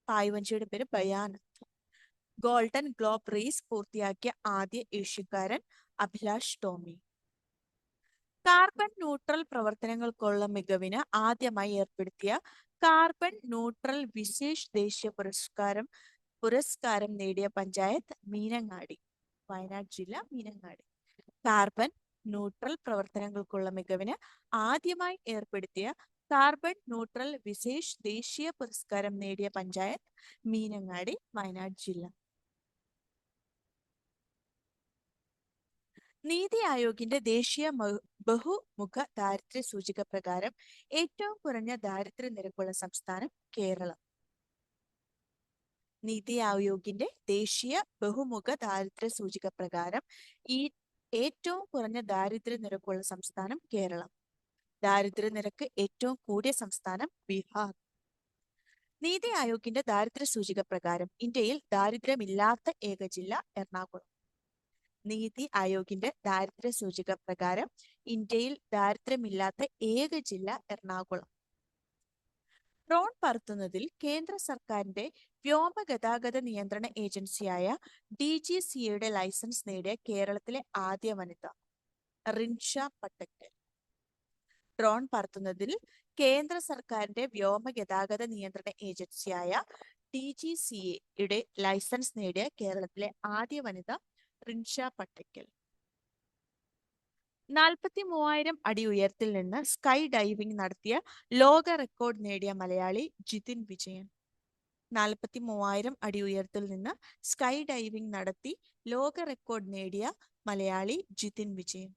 പായ്വഞ്ചിയുടെ പേര് ഭയാനന്ദ്. ഗോൾഡൻ ഗ്ലോബ് റേസ് പൂർത്തിയാക്കിയ ആദ്യ ഏഷ്യക്കാരൻ അഭിലാഷ് ടോമി. കാർബൺ ന്യൂട്രൽ പ്രവർത്തനങ്ങൾക്കുള്ള മികവിന് ആദ്യമായി ഏർപ്പെടുത്തിയ കാർബൺ ന്യൂട്രൽ വിശേഷ് ദേശീയ പുരസ്കാരം നേടിയ പഞ്ചായത്ത് മീനങ്ങാടി, വയനാട് ജില്ല മീനങ്ങാടി. കാർബൺ ന്യൂട്രൽ പ്രവർത്തനങ്ങൾക്കുള്ള മികവിന് ആദ്യമായി ഏർപ്പെടുത്തിയ കാർബൺ ന്യൂട്രൽ വിശേഷ് ദേശീയ പുരസ്കാരം നേടിയ പഞ്ചായത്ത് മീനങ്ങാടി, വയനാട് ജില്ല. നീതി ആയോഗിന്റെ ദേശീയ ബഹുമുഖ ദാരിദ്ര്യ സൂചിക പ്രകാരം ഏറ്റവും കുറഞ്ഞ ദാരിദ്ര്യ നിരക്കുള്ള സംസ്ഥാനം കേരളം. നീതി ആയോഗിന്റെ ദേശീയ ബഹുമുഖ ദാരിദ്ര്യ സൂചിക പ്രകാരം ഏറ്റവും കുറഞ്ഞ ദാരിദ്ര്യ നിരക്കുള്ള സംസ്ഥാനം കേരളം. ദാരിദ്ര്യ നിരക്ക് ഏറ്റവും കൂടിയ സംസ്ഥാനം ബീഹാർ. നീതി ആയോഗിന്റെ ദാരിദ്ര്യ സൂചിക പ്രകാരം ഇന്ത്യയിൽ ദാരിദ്ര്യമില്ലാത്ത ഏക ജില്ല എറണാകുളം. നീതി ആയോഗിന്റെ ദാരിദ്ര്യ സൂചിക പ്രകാരം ഇന്ത്യയിൽ ദാരിദ്ര്യമില്ലാത്ത ഏക ജില്ല എറണാകുളം. ഡ്രോൺ പറത്തുന്നതിൽ കേന്ദ്ര സർക്കാരിന്റെ വ്യോമഗതാഗത നിയന്ത്രണ ഏജൻസിയായ DGCAയുടെ ലൈസൻസ് നേടിയ കേരളത്തിലെ ആദ്യ വനിത റിൻഷ പട്ടക്കൽ. ഡ്രോൺ പറത്തുന്നതിൽ കേന്ദ്ര സർക്കാരിന്റെ വ്യോമഗതാഗത നിയന്ത്രണ ഏജൻസിയായ DGCAയുടെ ലൈസൻസ് നേടിയ കേരളത്തിലെ ആദ്യ വനിത റിൻഷ പട്ടക്കൽ. 43,000 അടി ഉയരത്തിൽ നിന്ന് സ്കൈ ഡൈവിംഗ് നടത്തിയ ലോക റെക്കോർഡ് നേടിയ മലയാളി ജിതിൻ വിജയൻ. 43,000 അടി ഉയരത്തിൽ നിന്ന് സ്കൈ ഡൈവിംഗ് നടത്തി ലോക റെക്കോർഡ് നേടിയ മലയാളി ജിതിൻ വിജയൻ.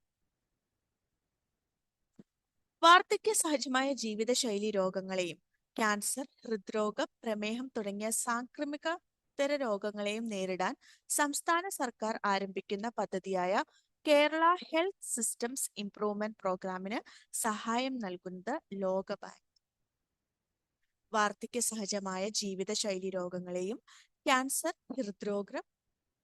വാർദ്ധക്യ സഹജമായ ജീവിതശൈലി രോഗങ്ങളെയും ക്യാൻസർ, ഹൃദ്രോഗം, പ്രമേഹം തുടങ്ങിയ സാംക്രമികതര രോഗങ്ങളെയും നേരിടാൻ സംസ്ഥാന സർക്കാർ ആരംഭിക്കുന്ന പദ്ധതിയായ കേരള ഹെൽത്ത് സിസ്റ്റംസ് ഇംപ്രൂവ്മെന്റ് പ്രോഗ്രാമിന് സഹായം നൽകുന്നത് ലോകബാങ്ക്. വാർദ്ധക്യ സഹജമായ ജീവിതശൈലി രോഗങ്ങളെയും ക്യാൻസർ, ഹൃദ്രോഗം,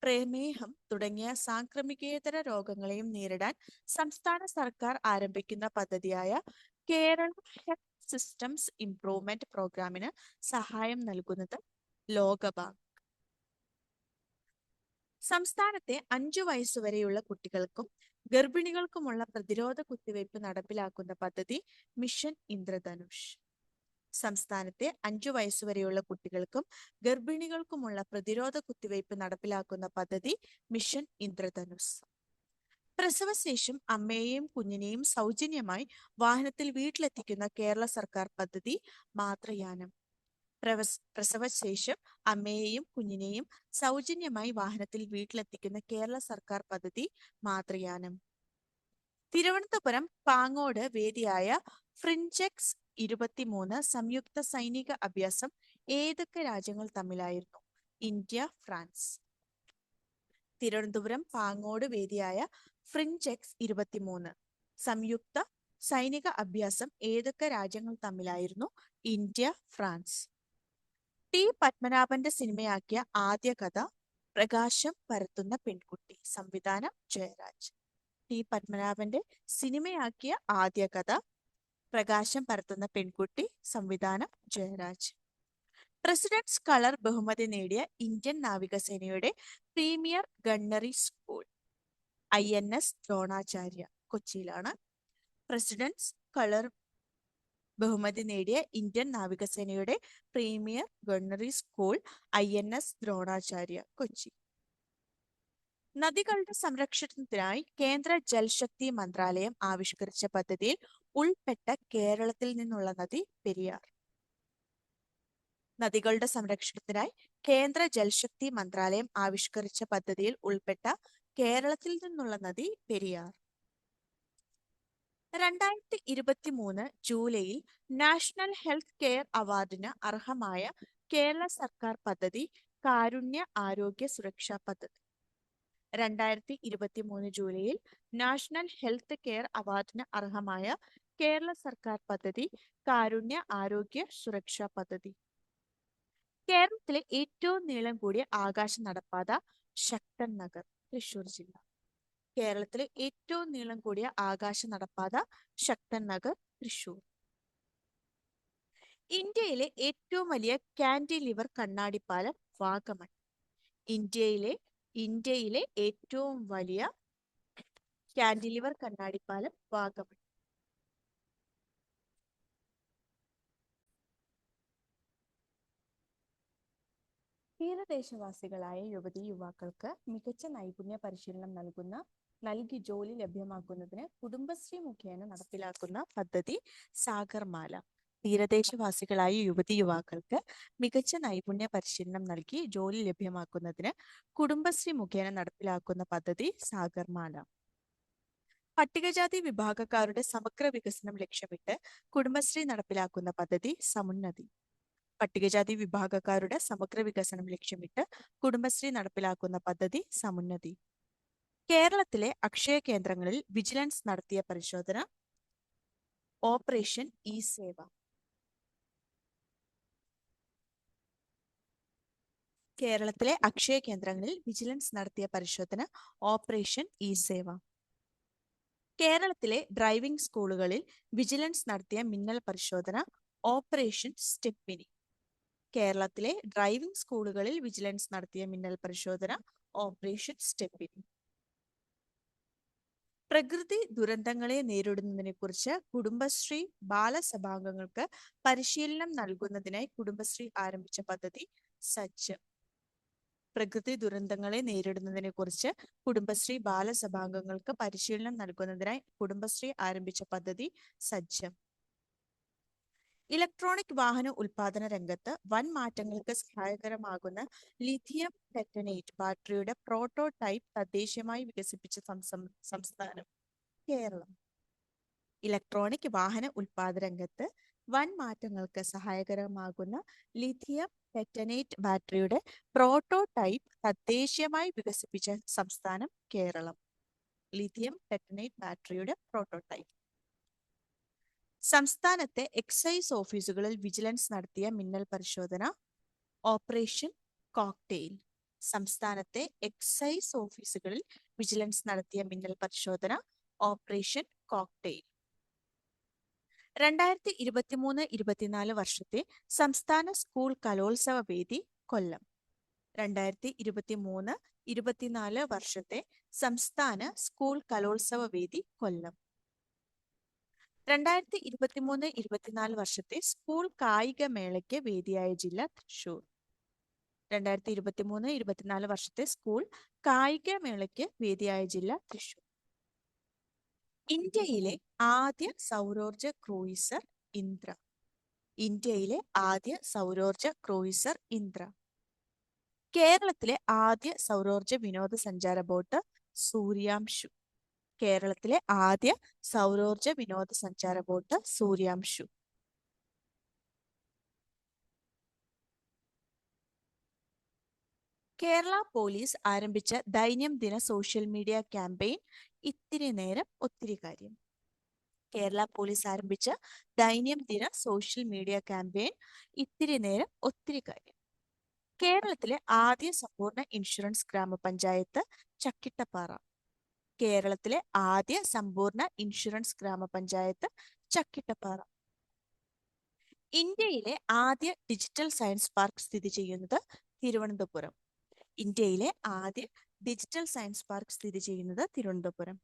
പ്രമേഹം തുടങ്ങിയ സാംക്രമികേതര രോഗങ്ങളെയും നേരിടാൻ സംസ്ഥാന സർക്കാർ ആരംഭിക്കുന്ന പദ്ധതിയായ കേരള ഹെൽത്ത് സിസ്റ്റംസ് ഇംപ്രൂവ്മെന്റ് പ്രോഗ്രാമിന് സഹായം നൽകുന്നത് ലോകബാങ്ക്. സംസ്ഥാനത്തെ 5 വയസ്സുവരെയുള്ള കുട്ടികൾക്കും ഗർഭിണികൾക്കുമുള്ള പ്രതിരോധ കുത്തിവയ്പ് നടപ്പിലാക്കുന്ന പദ്ധതി മിഷൻ ഇന്ദ്രധനുഷ്. സംസ്ഥാനത്തെ 5 വയസ്സുവരെയുള്ള കുട്ടികൾക്കും ഗർഭിണികൾക്കുമുള്ള പ്രതിരോധ കുത്തിവയ്പ് നടപ്പിലാക്കുന്ന പദ്ധതി മിഷൻ ഇന്ദ്രധനുഷ്. പ്രസവശേഷം അമ്മയെയും കുഞ്ഞിനെയും സൗജന്യമായി വാഹനത്തിൽ വീട്ടിലെത്തിക്കുന്ന കേരള സർക്കാർ പദ്ധതി മാതൃയാനം. പ്രസവശേഷം അമ്മയെയും കുഞ്ഞിനെയും സൗജന്യമായി വാഹനത്തിൽ വീട്ടിലെത്തിക്കുന്ന കേരള സർക്കാർ പദ്ധതി മാതൃയാനം. തിരുവനന്തപുരം പാങ്ങോട് വേദിയായ ഫ്രിൻജെക്സ് 23 സംയുക്ത സൈനിക അഭ്യാസം ഏതൊക്കെ രാജ്യങ്ങൾ തമ്മിലായിരുന്നു? ഇന്ത്യ, ഫ്രാൻസ്. തിരുവനന്തപുരം പാങ്ങോട് വേദിയായ ഫ്രിൻജെക്സ് 23 സംയുക്ത സൈനിക അഭ്യാസം ഏതൊക്കെ രാജ്യങ്ങൾ തമ്മിലായിരുന്നു? ഇന്ത്യ, ഫ്രാൻസ്. ടി പത്മനാഭന്റെ സിനിമയാക്കിയ ആദ്യ കഥ പ്രകാശം പരത്തുന്ന പെൺകുട്ടി. സംവിധാനം ജയരാജ്. ടി പത്മനാഭന്റെ സിനിമയാക്കിയ ആദ്യ കഥ പ്രകാശം പരത്തുന്ന പെൺകുട്ടി. സംവിധാനം ജയരാജ്. പ്രസിഡന്റ്സ് കളർ ബഹുമതി നേടിയ ഇന്ത്യൻ നാവികസേനയുടെ premier gunnery school INS Dronacharya കൊച്ചിയിലാണ്. പ്രസിഡന്റ്സ് കളർ ബഹുമതി നേടിയ ഇന്ത്യൻ നാവികസേനയുടെ premier gunnery school INS Dronacharya Kochi. നദികളുടെ സംരക്ഷണത്തിനായി കേന്ദ്ര ജൽശക്തി മന്ത്രാലയം ആവിഷ്കരിച്ച പദ്ധതിയിൽ ഉൾപ്പെട്ട കേരളത്തിൽ നിന്നുള്ള നദി പെരിയാർ. നദികളുടെ സംരക്ഷണത്തിനായി കേന്ദ്ര ജൽശക്തി മന്ത്രാലയം ആവിഷ്കരിച്ച പദ്ധതിയിൽ ഉൾപ്പെട്ട കേരളത്തിൽ നിന്നുള്ള നദി പെരിയാർ. 2023 ജൂലൈയിൽ നാഷണൽ ഹെൽത്ത് കെയർ അവാർഡിന് അർഹമായ കേരള സർക്കാർ പദ്ധതി കാരുണ്യ ആരോഗ്യ സുരക്ഷാ പദ്ധതി. 2023 ജൂലൈയിൽ നാഷണൽ ഹെൽത്ത് കെയർ അവാർഡിന് അർഹമായ കേരള സർക്കാർ പദ്ധതി കാരുണ്യ ആരോഗ്യ സുരക്ഷാ പദ്ധതി. കേരളത്തിലെ ഏറ്റവും നീളം കൂടിയ ആകാശ നടപ്പാത ശക്തൻ നഗർ, തൃശൂർ ജില്ല. കേരളത്തിലെ ഏറ്റവും നീളം കൂടിയ ആകാശ നടപ്പാത ശക്തൻ നഗർ, തൃശൂർ. ഇന്ത്യയിലെ ഏറ്റവും വലിയ കാന്റിലിവർ കണ്ണാടിപ്പാലം വാഗമൺ. ഇന്ത്യയിലെ ഏറ്റവും വലിയ കാന്റിലിവർ കണ്ണാടിപ്പാലം വാഗമൺ. തീരദേശവാസികളായ യുവതി യുവാക്കൾക്ക് മികച്ച നൈപുണ്യ പരിശീലനം നൽകി ജോലി ലഭ്യമാക്കുന്നതിന് കുടുംബശ്രീ മുഖേന നടപ്പിലാക്കുന്ന പദ്ധതി സാഗർമാല. തീരദേശവാസികളായ യുവതി യുവാക്കൾക്ക് മികച്ച നൈപുണ്യ പരിശീലനം നൽകി ജോലി ലഭ്യമാക്കുന്നതിന് കുടുംബശ്രീ മുഖേന നടപ്പിലാക്കുന്ന പദ്ധതി സാഗർമാല. പട്ടികജാതി വിഭാഗക്കാരുടെ സമഗ്ര വികസനം ലക്ഷ്യമിട്ട് കുടുംബശ്രീ നടപ്പിലാക്കുന്ന പദ്ധതി സമുന്നതി. പട്ടികജാതി വിഭാഗക്കാരുടെ സമഗ്ര വികസനം ലക്ഷ്യമിട്ട് കുടുംബശ്രീ നടപ്പിലാക്കുന്ന പദ്ധതി സമുന്നതി. കേരളത്തിലെ അക്ഷയ കേന്ദ്രങ്ങളിൽ വിജിലൻസ് നടത്തിയ പരിശോധന ഓപ്പറേഷൻ ഇ സേവ. കേരളത്തിലെ അക്ഷയ കേന്ദ്രങ്ങളിൽ വിജിലൻസ് നടത്തിയ പരിശോധന ഓപ്പറേഷൻ ഇ സേവ. കേരളത്തിലെ ഡ്രൈവിംഗ് സ്കൂളുകളിൽ വിജിലൻസ് നടത്തിയ മിന്നൽ പരിശോധന ഓപ്പറേഷൻ സ്റ്റെപ്പിനി. കേരളത്തിലെ ഡ്രൈവിംഗ് സ്കൂളുകളിൽ വിജിലൻസ് നടത്തിയ മിന്നൽ പരിശോധന ഓപ്പറേഷൻ സ്റ്റെപ്പിനി. പ്രകൃതി ദുരന്തങ്ങളെ നേരിടുന്നതിനെക്കുറിച്ച് കുടുംബശ്രീ ബാലസഭാംഗങ്ങൾക്ക് പരിശീലനം നൽകുന്നതിനായി കുടുംബശ്രീ ആരംഭിച്ച പദ്ധതി സജ്ജം. പ്രകൃതി ദുരന്തങ്ങളെ നേരിടുന്നതിനെക്കുറിച്ച് കുടുംബശ്രീ ബാലസഭാംഗങ്ങൾക്ക് പരിശീലനം നൽകുന്നതിനായി കുടുംബശ്രീ ആരംഭിച്ച പദ്ധതി സജ്ജം. ഇലക്ട്രോണിക് വാഹന ഉൽപാദന രംഗത്ത് വൻ മാറ്റങ്ങൾക്ക് സഹായകരമാകുന്ന ലിഥിയം ടെറ്റനേറ്റ് ബാറ്ററിയുടെ പ്രോട്ടോടൈപ്പ് തദ്ദേശീയമായി വികസിപ്പിച്ച സംസ്ഥാനം കേരളം. ഇലക്ട്രോണിക് വാഹന ഉൽപാദന രംഗത്ത് വൻ മാറ്റങ്ങൾക്ക് സഹായകരമാകുന്ന ലിഥിയം ടെറ്റനേറ്റ് ബാറ്ററിയുടെ പ്രോട്ടോടൈപ്പ് തദ്ദേശീയമായി വികസിപ്പിച്ച സംസ്ഥാനം കേരളം. ലിഥിയം ടെറ്റനേറ്റ് ബാറ്ററിയുടെ പ്രോട്ടോടൈപ്പ്. സംസ്ഥാനത്തെ എക്സൈസ് ഓഫീസുകളിൽ വിജിലൻസ് നടത്തിയ മിന്നൽ പരിശോധന ഓപ്പറേഷൻ കോക്ടെയിൽ. സംസ്ഥാനത്തെ എക്സൈസ് ഓഫീസുകളിൽ വിജിലൻസ് നടത്തിയ മിന്നൽ പരിശോധന ഓപ്പറേഷൻ കോക്ടെയിൽ. 2023-24 വർഷത്തെ സംസ്ഥാന സ്കൂൾ കലോത്സവ വേദി കൊല്ലം. 2023-24 വർഷത്തെ സംസ്ഥാന സ്കൂൾ കലോത്സവ വേദി കൊല്ലം. 2023-24 വർഷത്തെ സ്കൂൾ കായിക മേളയ്ക്ക് വേദിയായ ജില്ല തൃശൂർ. 2023-24 വർഷത്തെ സ്കൂൾ കായിക മേളയ്ക്ക് വേദിയായ ജില്ല തൃശൂർ. ഇന്ത്യയിലെ ആദ്യ സൗരോർജ ക്രൂയിസർ ഇന്ദ്ര. ഇന്ത്യയിലെ ആദ്യ സൗരോർജ ക്രൂയിസർ ഇന്ദ്ര. കേരളത്തിലെ ആദ്യ സൗരോർജ വിനോദസഞ്ചാര ബോട്ട് സൂര്യാംശു. കേരളത്തിലെ ആദ്യ സൗരോർജ വിനോദസഞ്ചാര ബോട്ട് സൂര്യാംശു. കേരള പോലീസ് ആരംഭിച്ച ദൈനംദിന സോഷ്യൽ മീഡിയ ക്യാമ്പയിൻ ഇത്തിരി നേരം ഒത്തിരി കാര്യം. കേരള പോലീസ് ആരംഭിച്ച ദൈനംദിന സോഷ്യൽ മീഡിയ ക്യാമ്പയിൻ ഇത്തിരി നേരം ഒത്തിരി കാര്യം. കേരളത്തിലെ ആദ്യ സമ്പൂർണ്ണ ഇൻഷുറൻസ് ഗ്രാമപഞ്ചായത്ത് ചക്കിട്ടപ്പാറ. കേരളത്തിലെ ആദ്യ സമ്പൂർണ്ണ ഇൻഷുറൻസ് ഗ്രാമപഞ്ചായത്ത് ചക്കിട്ടപ്പാറ. ഇന്ത്യയിലെ ആദ്യ ഡിജിറ്റൽ സയൻസ് പാർക്ക് സ്ഥിതി ചെയ്യുന്നത് തിരുവനന്തപുരം. ഇന്ത്യയിലെ ആദ്യ ഡിജിറ്റൽ സയൻസ് പാർക്ക് സ്ഥിതി ചെയ്യുന്നത് തിരുവനന്തപുരം.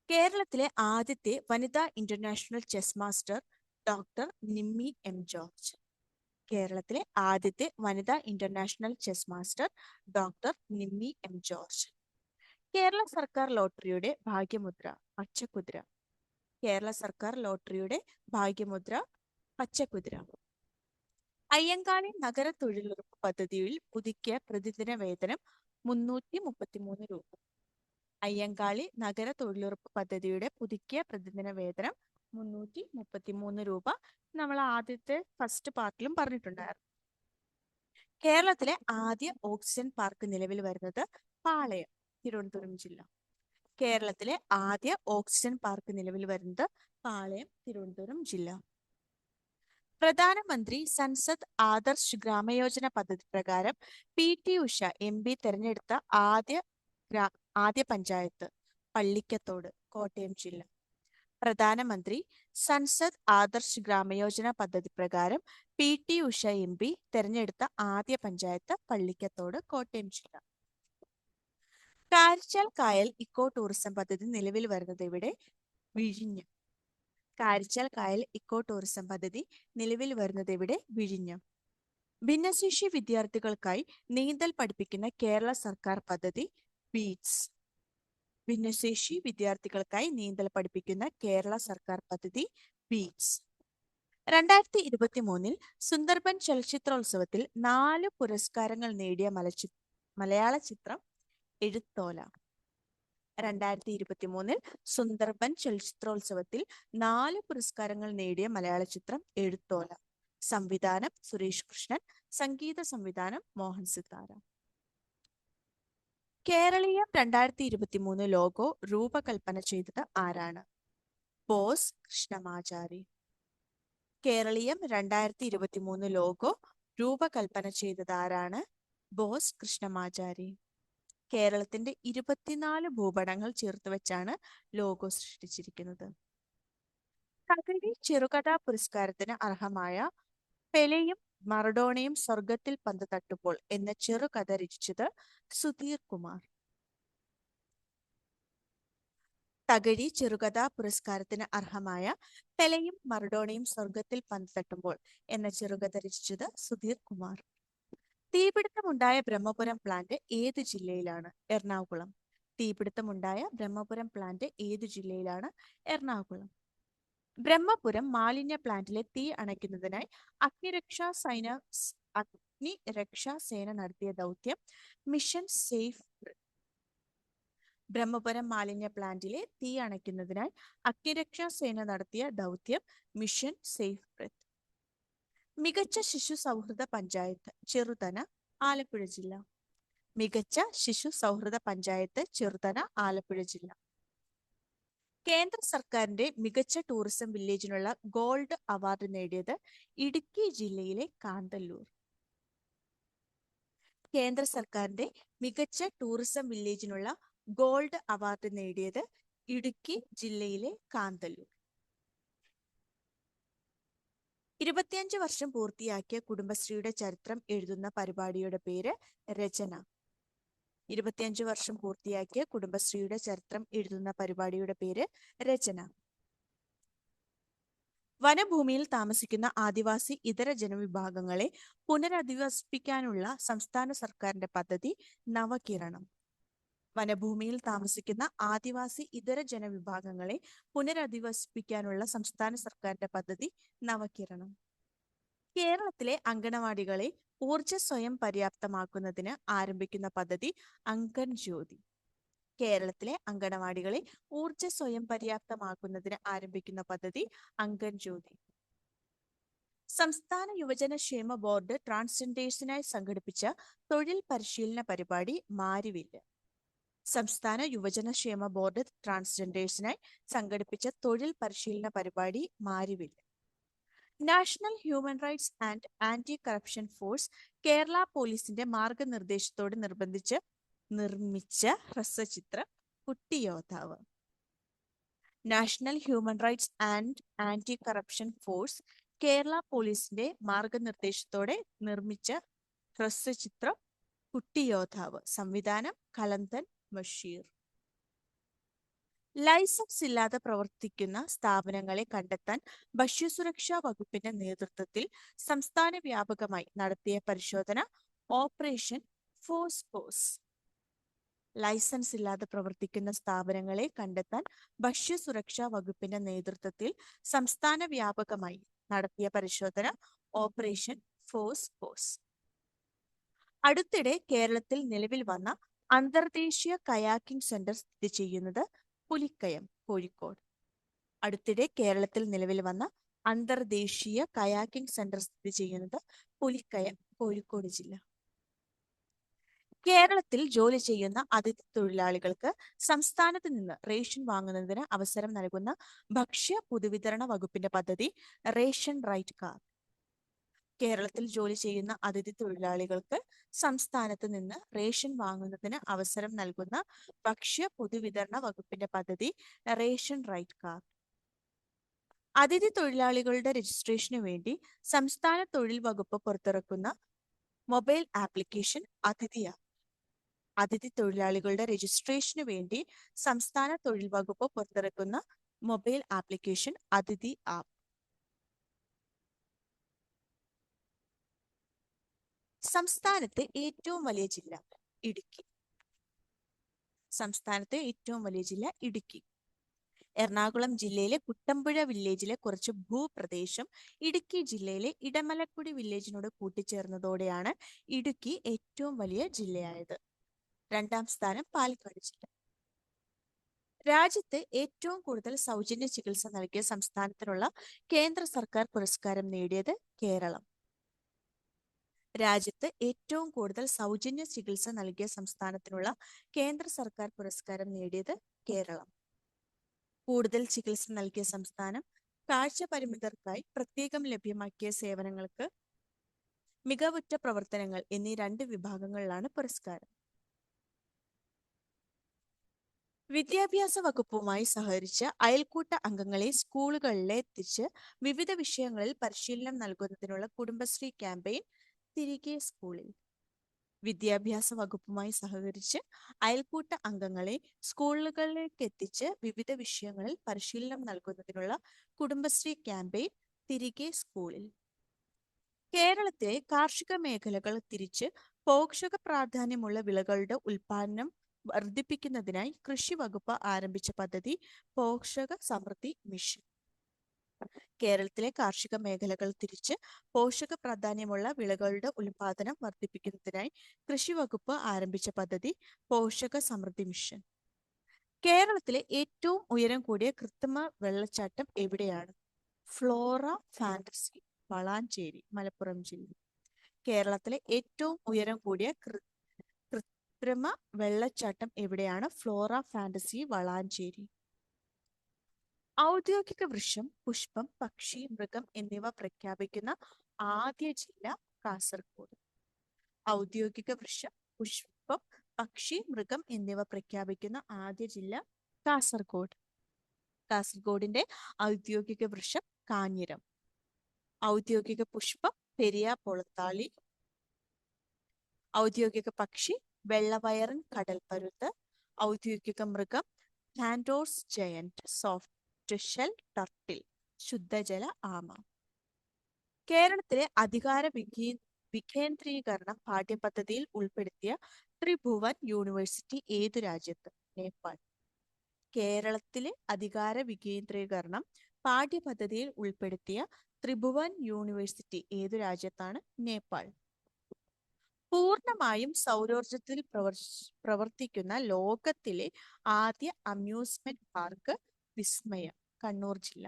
കേരളത്തിലെ ആദ്യത്തെ വനിതാ international chess master doctor Nimmi M George. കേരളത്തിലെ ആദ്യത്തെ വനിതാ international chess master doctor Nimmi M George. Kerala സർക്കാർ ലോട്ടറിയുടെ ഭാഗ്യമുദ്ര പച്ചക്കുതിര. കേരള സർക്കാർ ലോട്ടറിയുടെ ഭാഗ്യമുദ്ര പച്ചക്കുതിര. അയ്യങ്കാളി നഗര തൊഴിലുറപ്പ് പദ്ധതിയിൽ പുതുക്കിയ പ്രതിദിന വേതനം 333 രൂപ. അയ്യങ്കാളി നഗര തൊഴിലുറപ്പ് പദ്ധതിയുടെ പുതുക്കിയ പ്രതിദിന വേതനം 333 രൂപ. നമ്മൾ ആദ്യത്തെ ഫസ്റ്റ് പാർട്ടിലും പറഞ്ഞിട്ടുണ്ടായിരുന്നു. കേരളത്തിലെ ആദ്യ ഓക്സിജൻ പാർക്ക് നിലവിൽ വരുന്നത് പാളയം, തിരുവനന്തപുരം ജില്ല. കേരളത്തിലെ ആദ്യ ഓക്സിജൻ പാർക്ക് നിലവിൽ വരുന്നത് പാളയം, തിരുവനന്തപുരം ജില്ല. പ്രധാനമന്ത്രി സൻസദ് ആദർശ് ഗ്രാമയോജന പദ്ധതി പ്രകാരം PT ഉഷ MP തെരഞ്ഞെടുത്ത ആദ്യ പഞ്ചായത്ത് പള്ളിക്കത്തോട്, കോട്ടയം ജില്ല. പ്രധാനമന്ത്രി സൻസദ് ആദർശ് ഗ്രാമയോജന പദ്ധതി പ്രകാരം PT ഉഷ MP തെരഞ്ഞെടുത്ത ആദ്യ പഞ്ചായത്ത് പള്ളിക്കത്തോട്, കോട്ടയം ജില്ല. കാരിച്ചാൽ കായൽ ഇക്കോ ടൂറിസം പദ്ധതി നിലവിൽ വരുന്നത് എവിടെ? വിഴിഞ്ഞം. കാരിച്ചാൽ കായൽ ഇക്കോ ടൂറിസം പദ്ധതി നിലവിൽ വരുന്നത് എവിടെ? വിഴിഞ്ഞം. ഭിന്നശേഷി വിദ്യാർത്ഥികൾക്കായി നീന്തൽ പഠിപ്പിക്കുന്ന കേരള സർക്കാർ പദ്ധതി ബീറ്റ്സ്. ഭിന്നശേഷി വിദ്യാർത്ഥികൾക്കായി നീന്തൽ പഠിപ്പിക്കുന്ന കേരള സർക്കാർ പദ്ധതി ബീറ്റ്സ്. 2023 സുന്ദർബൻ ചലച്ചിത്രോത്സവത്തിൽ 4 പുരസ്കാരങ്ങൾ നേടിയ മലയാള ചിത്രം എഴുത്തോല. 2023 സുന്ദർബൻ ചലച്ചിത്രോത്സവത്തിൽ 4 പുരസ്കാരങ്ങൾ നേടിയ മലയാള ചിത്രം എഴുത്തോല. സംവിധാനം സുരേഷ് കൃഷ്ണൻ, സംഗീത സംവിധാനം മോഹൻ സിത്താര. കേരളീയം 2023 ലോഗോ രൂപകൽപ്പന ചെയ്തത് ആരാണ്? ബോസ് കൃഷ്ണമാചാരി. കേരളീയം 2023 ലോഗോ രൂപകൽപ്പന ചെയ്തത് ആരാണ്? ബോസ് കൃഷ്ണമാചാരി. കേരളത്തിന്റെ 24 ഭൂപടങ്ങൾ ചേർത്തുവെച്ചാണ് ലോഗോ സൃഷ്ടിച്ചിരിക്കുന്നത്. തകഴി ചെറുകഥാ പുരസ്കാരത്തിന് അർഹമായ പെലെയും മറഡോണയും സ്വർഗത്തിൽ പന്ത് തട്ടുമ്പോൾ എന്ന ചെറുകഥ രചിച്ചത് സുധീർ കുമാർ. തകഴി ചെറുകഥാ പുരസ്കാരത്തിന് അർഹമായ പെലെയും മറഡോണയും സ്വർഗത്തിൽ പന്ത് തട്ടുമ്പോൾ എന്ന ചെറുകഥ രചിച്ചത് സുധീർ കുമാർ. തീപിടുത്തമുണ്ടായ ബ്രഹ്മപുരം പ്ലാന്റ് ഏത് ജില്ലയിലാണ്? എറണാകുളം. തീപിടുത്തമുണ്ടായ ബ്രഹ്മപുരം പ്ലാന്റ് ഏത് ജില്ലയിലാണ്? എറണാകുളം. ബ്രഹ്മപുരം മാലിന്യ പ്ലാന്റിലെ തീ അണയ്ക്കുന്നതിനായി അഗ്നിരക്ഷാസേന നടത്തിയ ദൗത്യം മിഷൻ സേഫ്. ബ്രഹ്മപുരം മാലിന്യ പ്ലാന്റിലെ തീ അണയ്ക്കുന്നതിനായി അഗ്നിരക്ഷാസേന നടത്തിയ ദൗത്യം മിഷൻ സേഫ് ബ്രത്ത്. മികച്ച ശിശു സൗഹൃദ പഞ്ചായത്ത് ചെറുതന, ആലപ്പുഴ ജില്ല. മികച്ച ശിശു സൗഹൃദ പഞ്ചായത്ത് ചെറുതന, ആലപ്പുഴ ജില്ല. കേന്ദ്ര സർക്കാരിന്റെ മികച്ച ടൂറിസം വില്ലേജിനുള്ള ഗോൾഡ് അവാർഡ് നേടിയത് ഇടുക്കി ജില്ലയിലെ കാന്തല്ലൂർ. കേന്ദ്ര സർക്കാരിന്റെ മികച്ച ടൂറിസം വില്ലേജിനുള്ള ഗോൾഡ് അവാർഡ് നേടിയത് ഇടുക്കി ജില്ലയിലെ കാന്തല്ലൂർ. 25 വർഷം പൂർത്തിയാക്കിയ കുടുംബശ്രീയുടെ ചരിത്രം എഴുതുന്ന പരിപാടിയുടെ പേര് രചന. 25 വർഷം പൂർത്തിയാക്കിയ കുടുംബശ്രീയുടെ ചരിത്രം എഴുതുന്ന പരിപാടിയുടെ പേര് രചന. വനഭൂമിയിൽ താമസിക്കുന്ന ആദിവാസി ഇതര ജനവിഭാഗങ്ങളെ പുനരധിവസിപ്പിക്കാനുള്ള സംസ്ഥാന സർക്കാരിന്റെ പദ്ധതി നവകിരണം. വനഭൂമിയിൽ താമസിക്കുന്ന ആദിവാസി ഇതര ജനവിഭാഗങ്ങളെ പുനരധിവസിപ്പിക്കാനുള്ള സംസ്ഥാന സർക്കാരിന്റെ പദ്ധതി നവകിരണം. കേരളത്തിലെ അങ്കണവാടികളെ ഊർജ്ജ സ്വയം പര്യാപ്തമാക്കുന്നതിന് ആരംഭിക്കുന്ന പദ്ധതി അങ്കൺ ജ്യോതി. കേരളത്തിലെ അങ്കണവാടികളെ ഊർജ്ജ സ്വയം പര്യാപ്തമാക്കുന്നതിന് ആരംഭിക്കുന്ന പദ്ധതി അങ്കൺ ജ്യോതി. സംസ്ഥാന യുവജനക്ഷേമ ബോർഡ് ട്രാൻസ്ജെൻഡേഴ്സിനായി സംഘടിപ്പിച്ച തൊഴിൽ പരിശീലന പരിപാടി മാരിവില്ല്. സംസ്ഥാന യുവജനക്ഷേമ ബോർഡ് ട്രാൻസ്ജെൻഡേഴ്സിനായി സംഘടിപ്പിച്ച തൊഴിൽ പരിശീലന പരിപാടി Marivillu. National human rights and anti corruption force Kerala പോലീസിന്റെ മാർഗനിർദ്ദേശത്തോട് നിർമ്മിച്ച ഹ്രസ്വചിത്രം Kuttiyodhavu. National human rights and anti corruption force Kerala പോലീസിന്റെ മാർഗനിർദ്ദേശത്തോടെ നിർമ്മിച്ച ഹ്രസ്വചിത്രം കുട്ടിയോദ്ധാവ്. സംവിധാനം കലന്തൻ ബഷീർ. ലൈസൻസ് ഇല്ലാതെ പ്രവർത്തിക്കുന്ന സ്ഥാപനങ്ങളെ കണ്ടെത്താൻ ഭക്ഷ്യസുരക്ഷാ വകുപ്പിന്റെ നേതൃത്വത്തിൽ സംസ്ഥാന വ്യാപകമായി നടത്തിയ പരിശോധന ഓപ്പറേഷൻ ഫോസ്ഫോസ്. ലൈസൻസ് ഇല്ലാതെ പ്രവർത്തിക്കുന്ന സ്ഥാപനങ്ങളെ കണ്ടെത്താൻ ഭക്ഷ്യസുരക്ഷാ വകുപ്പിന്റെ നേതൃത്വത്തിൽ സംസ്ഥാന വ്യാപകമായി നടത്തിയ പരിശോധന ഓപ്പറേഷൻ ഫോസ്ഫോസ്. അടുത്തിടെ കേരളത്തിൽ നിലവിൽ വന്ന അന്തർദേശീയ കയാക്കിംഗ് സെന്റർ സ്ഥിതി ചെയ്യുന്നത് പുലിക്കയം, കോഴിക്കോട്. അടുത്തിടെ കേരളത്തിൽ നിലവിൽ വന്ന അന്തർദേശീയ കയാക്കിംഗ് സെന്റർ സ്ഥിതി ചെയ്യുന്നത് പുലിക്കയം, കോഴിക്കോട് ജില്ല. കേരളത്തിൽ ജോലി ചെയ്യുന്ന അതിഥി തൊഴിലാളികൾക്ക് സംസ്ഥാനത്ത് നിന്ന് റേഷൻ വാങ്ങുന്നതിന് അവസരം നൽകുന്ന ഭക്ഷ്യ പൊതുവിതരണ വകുപ്പിന്റെ പദ്ധതി റേഷൻ റൈറ്റ് കാർഡ്. കേരളത്തിൽ ജോലി ചെയ്യുന്ന അതിഥി തൊഴിലാളികൾക്ക് സംസ്ഥാനത്ത് നിന്ന് റേഷൻ വാങ്ങുന്നതിന് അവസരം നൽകുന്ന ഭക്ഷ്യ പൊതുവിതരണ വകുപ്പിന്റെ പദ്ധതി റേഷൻ റൈറ്റ് കാർഡ്. അതിഥി തൊഴിലാളികളുടെ രജിസ്ട്രേഷനു വേണ്ടി സംസ്ഥാന തൊഴിൽ വകുപ്പ് പുറത്തിറക്കുന്ന മൊബൈൽ ആപ്ലിക്കേഷൻ അതിഥി ആപ്പ്. അതിഥി തൊഴിലാളികളുടെ രജിസ്ട്രേഷനു വേണ്ടി സംസ്ഥാന തൊഴിൽ വകുപ്പ് പുറത്തിറക്കുന്ന മൊബൈൽ ആപ്ലിക്കേഷൻ അതിഥി ആപ്പ്. സംസ്ഥാനത്തെ ഏറ്റവും വലിയ ജില്ല ഇടുക്കി. സംസ്ഥാനത്തെ ഏറ്റവും വലിയ ജില്ല ഇടുക്കി. എറണാകുളം ജില്ലയിലെ കുട്ടമ്പുഴ വില്ലേജിലെ കുറച്ച് ഭൂപ്രദേശം ഇടുക്കി ജില്ലയിലെ ഇടമലക്കുടി വില്ലേജിനോട് കൂട്ടിച്ചേർന്നതോടെയാണ് ഇടുക്കി ഏറ്റവും വലിയ ജില്ലയായത്. രണ്ടാം സ്ഥാനം പാലക്കാട് ജില്ല. രാജ്യത്ത് ഏറ്റവും കൂടുതൽ സൗജന്യ ചികിത്സ നൽകിയ സംസ്ഥാനത്തിനുള്ള കേന്ദ്ര സർക്കാർ പുരസ്കാരം നേടിയത് കേരളം. രാജ്യത്ത് ഏറ്റവും കൂടുതൽ സൗജന്യ ചികിത്സ നൽകിയ സംസ്ഥാനത്തിനുള്ള കേന്ദ്ര സർക്കാർ പുരസ്കാരം നേടിയത് കേരളം. കൂടുതൽ ചികിത്സ നൽകിയ സംസ്ഥാനം, കാഴ്ച പരിമിതർക്കായി പ്രത്യേകം ലഭ്യമാക്കിയ സേവനങ്ങൾക്ക് മികവുറ്റ പ്രവർത്തനങ്ങൾ എന്നീ 2 വിഭാഗങ്ങളിലാണ് പുരസ്കാരം. വിദ്യാഭ്യാസ വകുപ്പുമായി സഹകരിച്ച് അയൽക്കൂട്ട അംഗങ്ങളെ സ്കൂളുകളിലെത്തിച്ച് വിവിധ വിഷയങ്ങളിൽ പരിശീലനം നൽകുന്നതിനുള്ള കുടുംബശ്രീ ക്യാമ്പയിൻ തിരികെ സ്കൂളിൽ. വിദ്യാഭ്യാസ വകുപ്പുമായി സഹകരിച്ച് അയൽക്കൂട്ട അംഗങ്ങളെ സ്കൂളുകളിലേക്ക് എത്തിച്ച് വിവിധ വിഷയങ്ങളിൽ പരിശീലനം നൽകുന്നതിനുള്ള കുടുംബശ്രീ ക്യാമ്പയിൻ തിരികെ സ്കൂളിൽ. കേരളത്തിലെ കാർഷിക മേഖലകൾ തിരിച്ച് പോഷക പ്രാധാന്യമുള്ള വിളകളുടെ ഉൽപാദനം വർദ്ധിപ്പിക്കുന്നതിനായി കൃഷി വകുപ്പ് ആരംഭിച്ച പദ്ധതി പോഷക സമൃദ്ധി മിഷൻ. കേരളത്തിലെ കാർഷിക മേഖലകൾ തിരിച്ച് പോഷക പ്രാധാന്യമുള്ള വിളകളുടെ ഉൽപാദനം വർദ്ധിപ്പിക്കുന്നതിനായി കൃഷി വകുപ്പ് ആരംഭിച്ച പദ്ധതി പോഷക സമൃദ്ധി മിഷൻ. കേരളത്തിലെ ഏറ്റവും ഉയരം കൂടിയ കൃത്രിമ വെള്ളച്ചാട്ടം എവിടെയാണ്? ഫ്ലോറ ഫാന്റസി വളാഞ്ചേരി, മലപ്പുറം ജില്ല. കേരളത്തിലെ ഏറ്റവും ഉയരം കൂടിയ കൃത്രിമ വെള്ളച്ചാട്ടം എവിടെയാണ്? Flora fantasy Valanchery. ഔദ്യോഗിക വൃക്ഷം, പുഷ്പം, പക്ഷി, മൃഗം എന്നിവ പ്രഖ്യാപിക്കുന്ന ആദ്യ ജില്ല കാസർഗോഡ്. ഔദ്യോഗിക വൃക്ഷം, പുഷ്പം, പക്ഷി, മൃഗം എന്നിവ പ്രഖ്യാപിക്കുന്ന ആദ്യ ജില്ല കാസർഗോഡ്. കാസർഗോഡിന്റെ ഔദ്യോഗിക വൃക്ഷം കാഞ്ഞിരം. ഔദ്യോഗിക പുഷ്പം പെരിയാപ്പൊളത്താളി. ഔദ്യോഗിക പക്ഷി വെള്ളവയറൻ കടൽപ്പരുന്ത്. ഔദ്യോഗിക മൃഗം പാൻഡോസ് ജയന്റ് സോഫ്റ്റ് ഷെൽ ടർട്ടിൽ ശുദ്ധജല ആമ. കേരളത്തിലെ അധികാര വികേന്ദ്രീകരണം പാഠ്യപദ്ധതിയിൽ ഉൾപ്പെടുത്തിയ ത്രിഭുവൻ യൂണിവേഴ്സിറ്റി ഏതു രാജ്യത്ത്? നേപ്പാൾ. കേരളത്തിലെ അധികാര വികേന്ദ്രീകരണം പാഠ്യപദ്ധതിയിൽ ഉൾപ്പെടുത്തിയ ത്രിഭുവൻ യൂണിവേഴ്സിറ്റി ഏതു രാജ്യത്താണ്? നേപ്പാൾ. പൂർണ്ണമായും സൗരോർജത്തിൽ പ്രവർത്തിക്കുന്ന ലോകത്തിലെ ആദ്യ അമ്യൂസ്മെന്റ് പാർക്ക് വിസ്മയ, കണ്ണൂർ ജില്ല.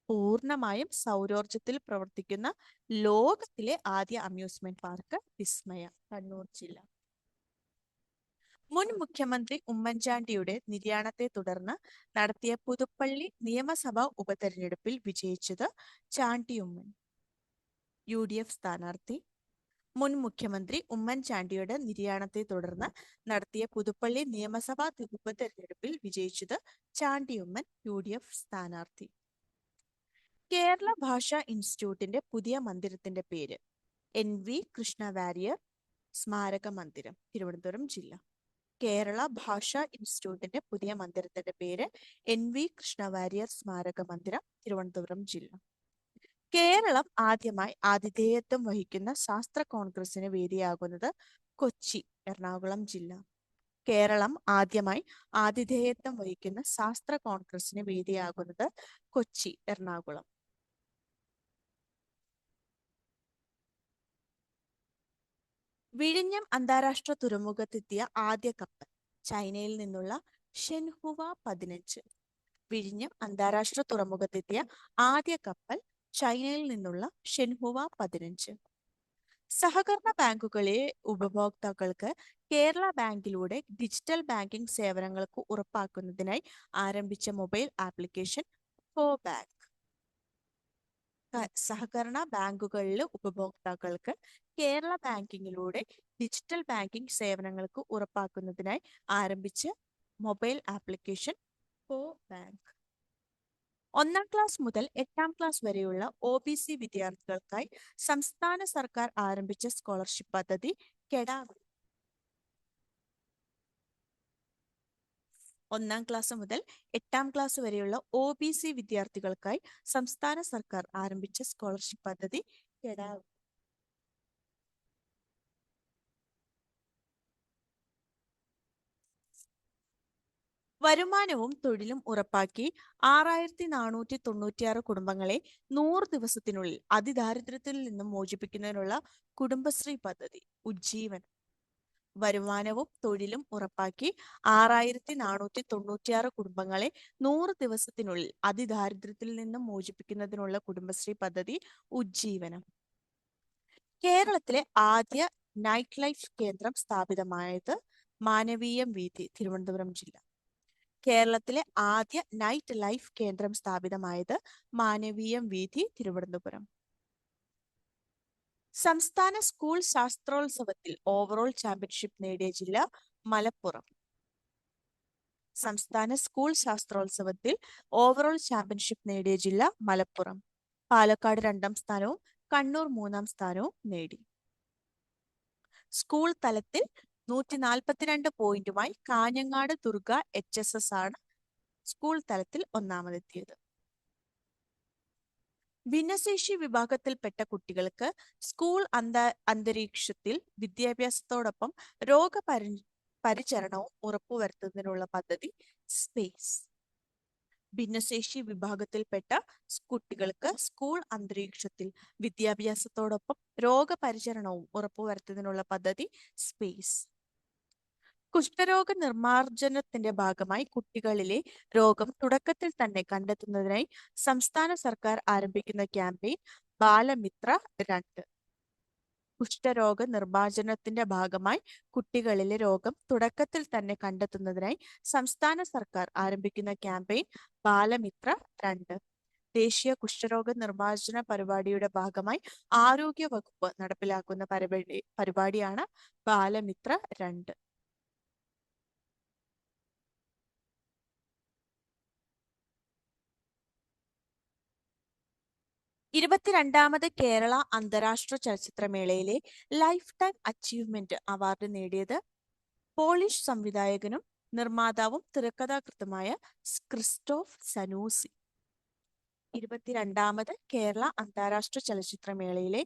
പൂർണ്ണമായും സൗരോർജത്തിൽ പ്രവർത്തിക്കുന്ന ലോകത്തിലെ ആദ്യ അമ്യൂസ്മെന്റ് പാർക്ക് വിസ്മയ, കണ്ണൂർ ജില്ല. മുൻ മുഖ്യമന്ത്രി ഉമ്മൻചാണ്ടിയുടെ നിര്യാണത്തെ തുടർന്ന് നടത്തിയ പുതുപ്പള്ളി നിയമസഭാ ഉപതെരഞ്ഞെടുപ്പിൽ വിജയിച്ചത് ചാണ്ടി ഉമ്മൻ, UDF സ്ഥാനാർത്ഥി. മുൻ മുഖ്യമന്ത്രി ഉമ്മൻചാണ്ടിയുടെ നിര്യാണത്തെ തുടർന്ന് നടത്തിയ പുതുപ്പള്ളി നിയമസഭാ ഉപതെരഞ്ഞെടുപ്പിൽ വിജയിച്ചത് ചാണ്ടി ഉമ്മൻ, UDF സ്ഥാനാർത്ഥി. കേരള ഭാഷാ ഇൻസ്റ്റിറ്റ്യൂട്ടിന്റെ പുതിയ മന്ദിരത്തിന്റെ പേര്? NV കൃഷ്ണ വാര്യർ സ്മാരക മന്ദിരം, തിരുവനന്തപുരം ജില്ല. കേരള ഭാഷാ ഇൻസ്റ്റിറ്റ്യൂട്ടിന്റെ പുതിയ മന്ദിരത്തിന്റെ പേര് NV കൃഷ്ണ വാര്യർ സ്മാരക മന്ദിരം, തിരുവനന്തപുരം ജില്ല. കേരളം ആദ്യമായി ആതിഥേയത്വം വഹിക്കുന്ന ശാസ്ത്ര കോൺഗ്രസിന് വേദിയാകുന്നത് കൊച്ചി, എറണാകുളം ജില്ല. കേരളം ആദ്യമായി ആതിഥേയത്വം വഹിക്കുന്ന ശാസ്ത്ര കോൺഗ്രസിന് വേദിയാകുന്നത് കൊച്ചി, എറണാകുളം. വിഴിഞ്ഞം അന്താരാഷ്ട്ര തുറമുഖത്തെത്തിയ ആദ്യ കപ്പൽ? ചൈനയിൽ നിന്നുള്ള ഷെൻഹുവ 15. വിഴിഞ്ഞം അന്താരാഷ്ട്ര തുറമുഖത്തെത്തിയ ആദ്യ കപ്പൽ ചൈനയിൽ നിന്നുള്ള ഷെൻഹുവ 15. സഹകരണ ബാങ്കുകളിലെ ഉപഭോക്താക്കൾക്ക് കേരള ബാങ്കിലൂടെ ഡിജിറ്റൽ ബാങ്കിംഗ് സേവനങ്ങൾക്ക് ഉറപ്പാക്കുന്നതിനായി ആരംഭിച്ച മൊബൈൽ ആപ്ലിക്കേഷൻ ഗോ ബാങ്ക്. സഹകരണ ബാങ്കുകളിലെ ഉപഭോക്താക്കൾക്ക് കേരള ബാങ്കിങ്ങിലൂടെ ഡിജിറ്റൽ ബാങ്കിംഗ് സേവനങ്ങൾക്ക് ഉറപ്പാക്കുന്നതിനായി ആരംഭിച്ച mobile application go bank. 1-ാം class മുതൽ 8-ാം ക്ലാസ് വരെയുള്ള OBC വിദ്യാർത്ഥികൾക്കായി സംസ്ഥാന സർക്കാർ ആരംഭിച്ച സ്കോളർഷിപ്പ് പദ്ധതി കെടാവിളി. 1-ാം ക്ലാസ് മുതൽ 8-ാം ക്ലാസ് വരെയുള്ള OBC വിദ്യാർത്ഥികൾക്കായി സംസ്ഥാന സർക്കാർ ആരംഭിച്ച സ്കോളർഷിപ്പ് പദ്ധതി കെടാവിളി. വരുമാനവും തൊഴിലും ഉറപ്പാക്കി 6496 കുടുംബങ്ങളെ 100 ദിവസത്തിനുള്ളിൽ അതിദാരിദ്ര്യത്തിൽ നിന്നും മോചിപ്പിക്കുന്നതിനുള്ള കുടുംബശ്രീ പദ്ധതി ഉജ്ജീവനം. വരുമാനവും തൊഴിലും ഉറപ്പാക്കി 6496 കുടുംബങ്ങളെ 100 ദിവസത്തിനുള്ളിൽ അതിദാരിദ്ര്യത്തിൽ നിന്നും മോചിപ്പിക്കുന്നതിനുള്ള കുടുംബശ്രീ പദ്ധതി ഉജ്ജീവനം. കേരളത്തിലെ ആദ്യ നൈറ്റ് ലൈഫ് കേന്ദ്രം സ്ഥാപിതമായത് മാനവീയം വീഥി, തിരുവനന്തപുരം ജില്ല. കേരളത്തിലെ ആദ്യ നൈറ്റ് ലൈഫ് കേന്ദ്രം സ്ഥാപിതമായത് മാനവീയം വീഥി, തിരുവനന്തപുരം. സംസ്ഥാന സ്കൂൾ ശാസ്ത്രോത്സവത്തിൽ ഓവറോൾ ചാമ്പ്യൻഷിപ്പ് നേടിയ ജില്ല മലപ്പുറം. സംസ്ഥാന സ്കൂൾ ശാസ്ത്രോത്സവത്തിൽ ഓവറോൾ ചാമ്പ്യൻഷിപ്പ് നേടിയ ജില്ല മലപ്പുറം. പാലക്കാട് 2-ാം സ്ഥാനവും കണ്ണൂർ 3-ാം സ്ഥാനവും നേടി. സ്കൂൾ തലത്തിൽ 142 പോയിന്റുമായി കാഞ്ഞങ്ങാട് ദുർഗ HSS ആണ് സ്കൂൾ തലത്തിൽ ഒന്നാമതെത്തിയത്. ഭിന്നശേഷി വിഭാഗത്തിൽപ്പെട്ട കുട്ടികൾക്ക് സ്കൂൾ അന്തരീക്ഷത്തിൽ വിദ്യാഭ്യാസത്തോടൊപ്പം രോഗപരിചരണവും ഉറപ്പുവരുത്തുന്നതിനുള്ള പദ്ധതി സ്പേസ്. ഭിന്നശേഷി വിഭാഗത്തിൽപ്പെട്ട കുട്ടികൾക്ക് സ്കൂൾ അന്തരീക്ഷത്തിൽ വിദ്യാഭ്യാസത്തോടൊപ്പം രോഗപരിചരണവും ഉറപ്പുവരുത്തുന്നതിനുള്ള പദ്ധതി സ്പേസ്. കുഷ്ഠരോഗ നിർമ്മാർജ്ജനത്തിന്റെ ഭാഗമായി കുട്ടികളിലെ രോഗം തുടക്കത്തിൽ തന്നെ കണ്ടെത്തുന്നതിനായി സംസ്ഥാന സർക്കാർ ആരംഭിക്കുന്ന ക്യാമ്പയിൻ ബാലമിത്ര 2. കുഷ്ഠരോഗ നിർമ്മാർജ്ജനത്തിന്റെ ഭാഗമായി കുട്ടികളിലെ രോഗം തുടക്കത്തിൽ തന്നെ കണ്ടെത്തുന്നതിനായി സംസ്ഥാന സർക്കാർ ആരംഭിക്കുന്ന ക്യാമ്പയിൻ ബാലമിത്ര 2. ദേശീയ കുഷ്ഠരോഗ നിർമ്മാർജ്ജന പരിപാടിയുടെ ഭാഗമായി ആരോഗ്യ വകുപ്പ് നടപ്പിലാക്കുന്ന പരിപാടിയാണ് ബാലമിത്ര 2. 22ാമത് കേരള അന്താരാഷ്ട്ര ചലച്ചിത്രമേളയിലെ ലൈഫ് ടൈം അച്ചീവ്മെന്റ് അവാർഡ് നേടിയത് പോളിഷ് സംവിധായകനും നിർമ്മാതാവും തിരക്കഥാകൃത്തുമായ ക്രിസ്റ്റോഫ് സനൂസി. 22ാമത് കേരള അന്താരാഷ്ട്ര ചലച്ചിത്രമേളയിലെ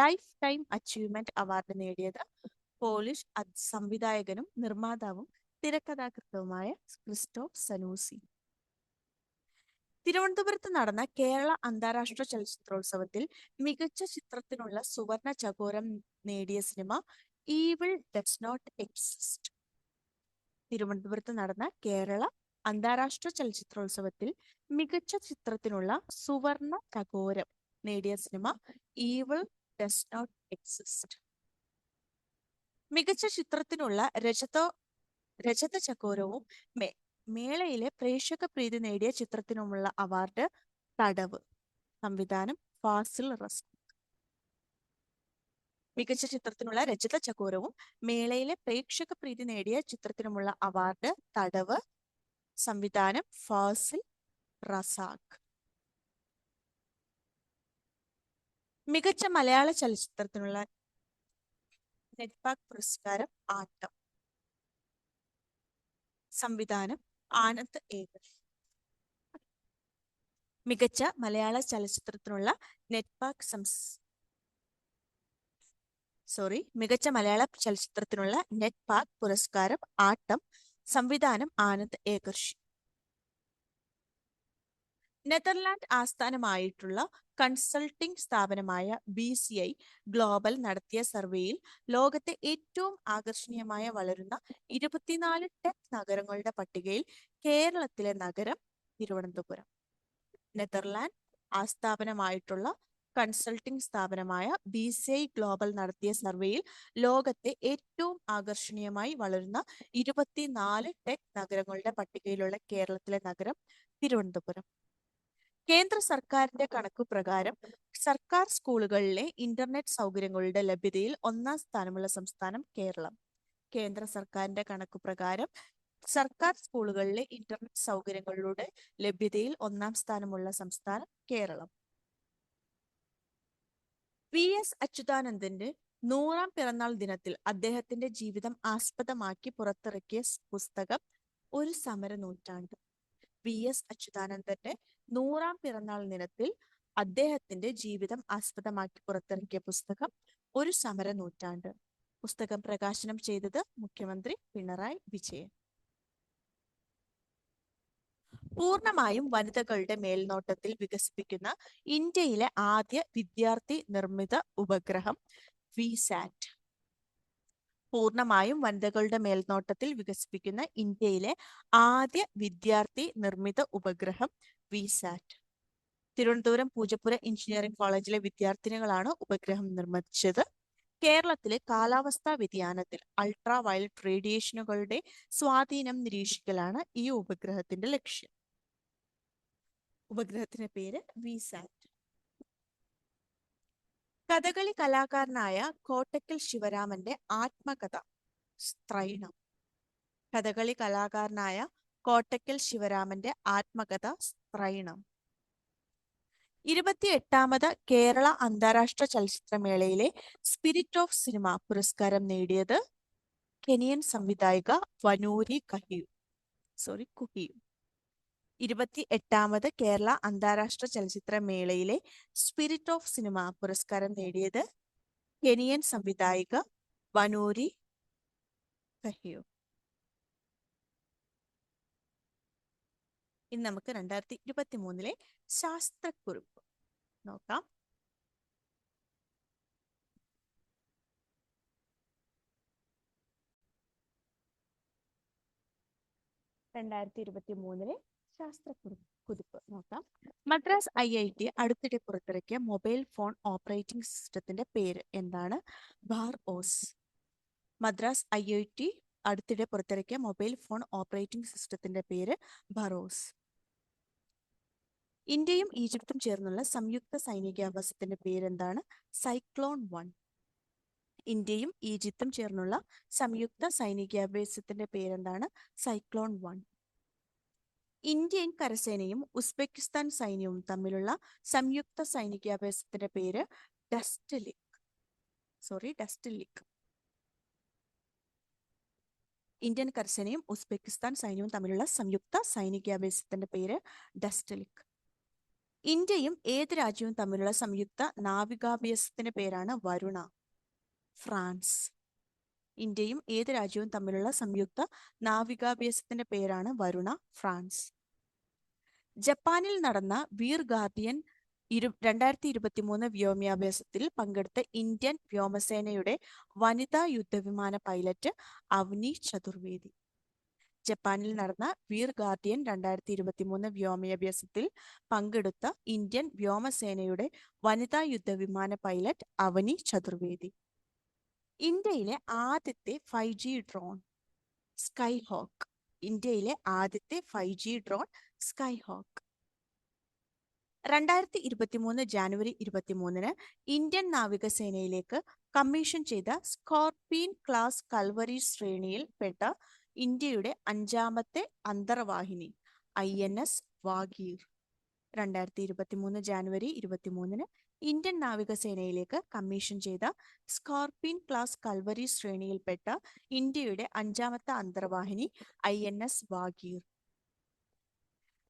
ലൈഫ് ടൈം അച്ചീവ്മെന്റ് അവാർഡ് നേടിയത് പോളിഷ് സംവിധായകനും നിർമ്മാതാവും തിരക്കഥാകൃത്തുമായ ക്രിസ്റ്റോഫ് സനൂസി. തിരുവനന്തപുരത്ത് നടന്ന കേരള അന്താരാഷ്ട്ര ചലച്ചിത്രോത്സവത്തിൽ മികച്ച ചിത്രത്തിനുള്ള സുവർണ ചകോരം നേടിയ cinema Evil Does Not Exist. തിരുവനന്തപുരത്ത് നടന്ന കേരള അന്താരാഷ്ട്ര ചലച്ചിത്രോത്സവത്തിൽ മികച്ച ചിത്രത്തിനുള്ള സുവർണ ചകോരം നേടിയ cinema Evil Does Not Exist. മികച്ച ചിത്രത്തിനുള്ള രജത ചകോരവും മേളയിലെ പ്രേക്ഷക പ്രീതി നേടിയ ചിത്രത്തിനുമുള്ള അവാർഡ് തടവ്. സംവിധാനം ഫാസിൽ റസ്ക്. മികച്ച ചിത്രത്തിനുള്ള രജത ചകോരവും മേളയിലെ പ്രേക്ഷക പ്രീതി നേടിയ ചിത്രത്തിനുമുള്ള അവാർഡ് തടവ്. സംവിധാനം ഫാസിൽ റസാഖ്. മികച്ച മലയാള ചലച്ചിത്രത്തിനുള്ള നെറ്റ്പാക് പുരസ്കാരം ആട്ടം. സംവിധാനം ആനന്ദ് ഏകർ. മികച്ച മലയാള ചലച്ചിത്രത്തിനുള്ള മികച്ച മലയാള ചലച്ചിത്രത്തിനുള്ള നെറ്റ്പാക് പുരസ്കാരം ആട്ടം. സംവിധാനം ആനന്ദ് ഏകർഷി. നെതർലാൻഡ് ആസ്ഥാനമായിട്ടുള്ള കൺസൾട്ടിംഗ് സ്ഥാപനമായ BCI ഗ്ലോബൽ നടത്തിയ സർവേയിൽ ലോകത്തെ ഏറ്റവും ആകർഷണീയമായ വളരുന്ന 24 ടെക് നഗരങ്ങളുടെ പട്ടികയിൽ കേരളത്തിലെ നഗരം തിരുവനന്തപുരം. നെതർലാൻഡ് ആസ്ഥാനമായിട്ടുള്ള കൺസൾട്ടിംഗ് സ്ഥാപനമായ BCI ഗ്ലോബൽ നടത്തിയ സർവേയിൽ ലോകത്തെ ഏറ്റവും ആകർഷണീയമായി വളരുന്ന 24 ടെക് നഗരങ്ങളുടെ പട്ടികയിലുള്ള കേരളത്തിലെ നഗരം തിരുവനന്തപുരം. കേന്ദ്ര സർക്കാരിന്റെ കണക്കുപ്രകാരം സർക്കാർ സ്കൂളുകളിലെ ഇന്റർനെറ്റ് സൗകര്യങ്ങളുടെ ലഭ്യതയിൽ 1ാം സ്ഥാനമുള്ള സംസ്ഥാനം കേരളം. കേന്ദ്ര സർക്കാരിന്റെ കണക്കുപ്രകാരം സർക്കാർ സ്കൂളുകളിലെ ഇന്റർനെറ്റ് സൗകര്യങ്ങളുടെ ലഭ്യതയിൽ 1ാം സ്ഥാനമുള്ള സംസ്ഥാനം കേരളം. VS അച്യുതാനന്ദന്റെ 100ാം പിറന്നാൾ ദിനത്തിൽ അദ്ദേഹത്തിന്റെ ജീവിതം ആസ്പദമാക്കി പുറത്തിറക്കിയ പുസ്തകം ഒരു സമര നൂറ്റാണ്ട്. VS അച്യുതാനന്ദന്റെ 100ാം പിറന്നാൾ ദിനത്തിൽ അദ്ദേഹത്തിന്റെ ജീവിതം ആസ്പദമാക്കി പുറത്തിറക്കിയ പുസ്തകം ഒരു സമര നൂറ്റാണ്ട്. പുസ്തകം പ്രകാശനം ചെയ്തത് മുഖ്യമന്ത്രി പിണറായി വിജയൻ. പൂർണ്ണമായും വനിതകളുടെ മേൽനോട്ടത്തിൽ വികസിപ്പിക്കുന്ന ഇന്ത്യയിലെ ആദ്യ വിദ്യാർത്ഥി നിർമ്മിത ഉപഗ്രഹം VSAT. പൂർണ്ണമായും വനിതകളുടെ മേൽനോട്ടത്തിൽ വികസിപ്പിക്കുന്ന ഇന്ത്യയിലെ ആദ്യ വിദ്യാർത്ഥി നിർമ്മിത ഉപഗ്രഹം VSAT. തിരുവനന്തപുരം പൂജപ്പുര എഞ്ചിനീയറിംഗ് കോളേജിലെ വിദ്യാർത്ഥിനികളാണ് ഉപഗ്രഹം നിർമ്മിച്ചത്. കേരളത്തിലെ കാലാവസ്ഥാ വ്യതിയാനത്തിൽ അൾട്രാ വയലറ്റ് റേഡിയേഷനുകളുടെ സ്വാധീനം നിരീക്ഷിക്കലാണ് ഈ ഉപഗ്രഹത്തിന്റെ ലക്ഷ്യം. ഉപഗ്രഹത്തിന്റെ പേര് VSAT. കഥകളി കലാകാരനായ കോട്ടക്കൽ ശിവരാമന്റെ ആത്മകഥ സ്ത്രൈണം. കഥകളി കലാകാരനായ കോട്ടക്കൽ ശിവരാമന്റെ ആത്മകഥ സ്ത്രൈണം. 28ാമത് കേരള അന്താരാഷ്ട്ര ചലച്ചിത്രമേളയിലെ സ്പിരിറ്റ് ഓഫ് സിനിമ പുരസ്കാരം നേടിയത് കെനിയൻ സംവിധായിക വനൂരി കുഹിയു. 28ാമത് കേരള അന്താരാഷ്ട്ര ചലച്ചിത്രമേളയിലെ സ്പിരിറ്റ് ഓഫ് സിനിമ പുരസ്കാരം നേടിയത് കെനിയൻ സംവിധായിക വനൂരി കുഹിയു. ഇനി നമുക്ക് 2023 ശാസ്ത്രക്കുറിപ്പ് നോക്കാം. 2023 ശാസ്ത്രക്കുറിപ്പ് നോക്കാം. മദ്രാസ് IIT അടുത്തിടെ പുറത്തിറക്കിയ മൊബൈൽ ഫോൺ ഓപ്പറേറ്റിംഗ് സിസ്റ്റത്തിന്റെ പേര് എന്താണ്? Bar hose. മദ്രാസ് IIT അടുത്തിടെ പുറത്തിറക്കിയ മൊബൈൽ ഫോൺ ഓപ്പറേറ്റിംഗ് സിസ്റ്റത്തിന്റെ പേര് ബറോസ്. ഇന്ത്യയും ഈജിപ്തും ചേർന്നുള്ള സംയുക്ത സൈനികാഭ്യാസത്തിന്റെ പേരെന്താണ്? സൈക്ലോൺ 1. ഇന്ത്യയും ഈജിപ്തും ചേർന്നുള്ള സംയുക്ത സൈനികാഭ്യാസത്തിന്റെ പേരെന്താണ്? സൈക്ലോൺ 1. ഇന്ത്യൻ കരസേനയും ഉസ്ബെക്കിസ്ഥാൻ സൈന്യവും തമ്മിലുള്ള സംയുക്ത സൈനികാഭ്യാസത്തിന്റെ പേര് ഡസ്റ്റലിക്. ഇന്ത്യൻ കരസേനയും ഉസ്ബെക്കിസ്ഥാൻ സൈന്യവും തമ്മിലുള്ള സംയുക്ത സൈനികാഭ്യാസത്തിന്റെ പേര് ഡസ്റ്റലിക്. ഇന്ത്യയും ഏത് രാജ്യവും തമ്മിലുള്ള സംയുക്ത നാവികാഭ്യാസത്തിന്റെ പേരാണ് വരുണ. ഫ്രാൻസ്. ഇന്ത്യയും ഏത് രാജ്യവും തമ്മിലുള്ള സംയുക്ത നാവികാഭ്യാസത്തിന്റെ പേരാണ് വരുണ, ഫ്രാൻസ്. ജപ്പാനിൽ നടന്ന വീർ ഗാർഡിയൻ 2023 വ്യോമാഭ്യാസത്തിൽ പങ്കെടുത്ത ഇന്ത്യൻ വ്യോമസേനയുടെ വനിതാ യുദ്ധവിമാന പൈലറ്റ് അവനി ചതുർവേദി. ജപ്പാനിൽ നടന്ന വീർ ഗാർഡിയൻ 2023 വ്യോമാഭ്യാസത്തിൽ പങ്കെടുത്ത ഇന്ത്യൻ വ്യോമസേനയുടെ വനിതാ യുദ്ധവിമാന പൈലറ്റ് അവനി ചതുർവേദി. ഇന്ത്യയിലെ ആദ്യത്തെ 5G ഡ്രോൺ സ്കൈഹോക്ക്. ഇന്ത്യയിലെ ആദ്യത്തെ 5G drone Skyhawk. 2023 January 23 Indian നാവികസേനയിലേക്ക് കമ്മീഷൻ ചെയ്ത സ്കോർപിയൻ ക്ലാസ് കൽവരി ശ്രേണിയിൽ പെട്ട ഇന്ത്യയുടെ 5ാമത്തെ അന്തർവാഹിനി INS വാഗീർ. 2023 ജാനുവരി 23 ഇന്ത്യൻ നാവികസേനയിലേക്ക് കമ്മീഷൻ ചെയ്ത സ്കോർപിയൻ ക്ലാസ് കൽവരി ശ്രേണിയിൽപ്പെട്ട ഇന്ത്യയുടെ 5ാമത്തെ അന്തർവാഹിനി INS വാഗീർ.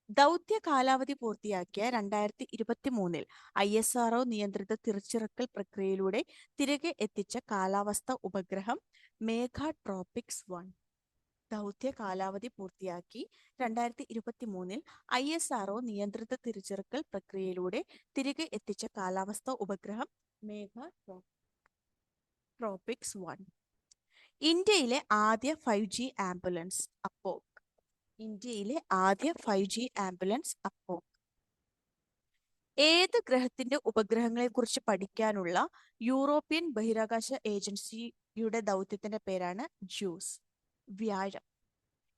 ദൗത്യ കാലാവധി പൂർത്തിയാക്കിയ 2023 ISRO നിയന്ത്രിത തിരിച്ചിറക്കൽ പ്രക്രിയയിലൂടെ തിരികെ എത്തിച്ച കാലാവസ്ഥ ഉപഗ്രഹം മേഘ ട്രോപിക്സ് 1. ദൗത്യ കാലാവധി പൂർത്തിയാക്കി 2023 ISRO നിയന്ത്രിത തിരിച്ചിറക്കൽ പ്രക്രിയയിലൂടെ തിരികെ എത്തിച്ച കാലാവസ്ഥ ഉപഗ്രഹം മേഘ ട്രോപിക്സ് 1. ഇന്ത്യയിലെ ആദ്യ 5G ആംബുലൻസ് അപ്പോക്. ഇന്ത്യയിലെ ആദ്യ 5G ആംബുലൻസ് അപ്പോക്. ഏത് ഗ്രഹത്തിന്റെ ഉപഗ്രഹങ്ങളെക്കുറിച്ച് പഠിക്കാനുള്ള യൂറോപ്യൻ ബഹിരാകാശ ഏജൻസിയുടെ ദൗത്യത്തിന്റെ പേരാണ് ജൂസ്. വ്യാഴം.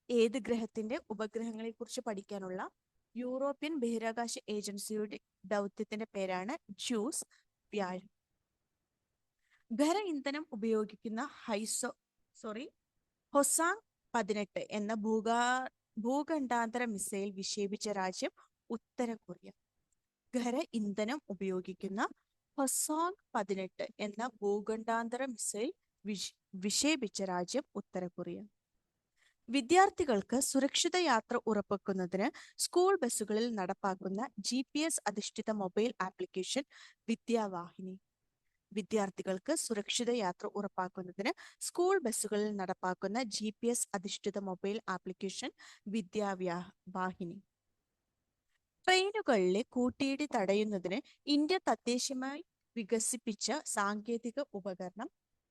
ഏത് ഗ്രഹത്തിന്റെ ഉപഗ്രഹങ്ങളെക്കുറിച്ച് പഠിക്കാനുള്ള യൂറോപ്യൻ ബഹിരാകാശ ഏജൻസിയുടെ ദൗത്യത്തിന്റെ പേരാണ് ജൂസ്, വ്യാഴം. ഖര ഇന്ധനം ഉപയോഗിക്കുന്ന ഹൊസാങ് 18 എന്ന ഭൂഖണ്ഡാന്തര മിസൈൽ വിക്ഷേപിച്ച രാജ്യം ഉത്തര കൊറിയ. ഖര ഇന്ധനം ഉപയോഗിക്കുന്ന ഹൊസാങ് 18 എന്ന ഭൂഖണ്ഡാന്തര മിസൈൽ വിക്ഷേപിച്ച രാജ്യം ഉത്തര കൊറിയ. വിദ്യാർത്ഥികൾക്ക് സുരക്ഷിത യാത്ര ഉറപ്പാക്കുന്നതിന് സ്കൂൾ ബസ്സുകളിൽ നടപ്പാക്കുന്ന GPS അധിഷ്ഠിത മൊബൈൽ ആപ്ലിക്കേഷൻ വിദ്യാവാഹിനി. വിദ്യാർത്ഥികൾക്ക് സുരക്ഷിത യാത്ര ഉറപ്പാക്കുന്നതിന് സ്കൂൾ ബസ്സുകളിൽ നടപ്പാക്കുന്ന GPS അധിഷ്ഠിത മൊബൈൽ ആപ്ലിക്കേഷൻ വിദ്യാവാഹിനി. ട്രെയിനുകളിലെ കൂട്ടിയിടി തടയുന്നതിന് ഇന്ത്യ തദ്ദേശീയമായി വികസിപ്പിച്ച സാങ്കേതിക ഉപകരണം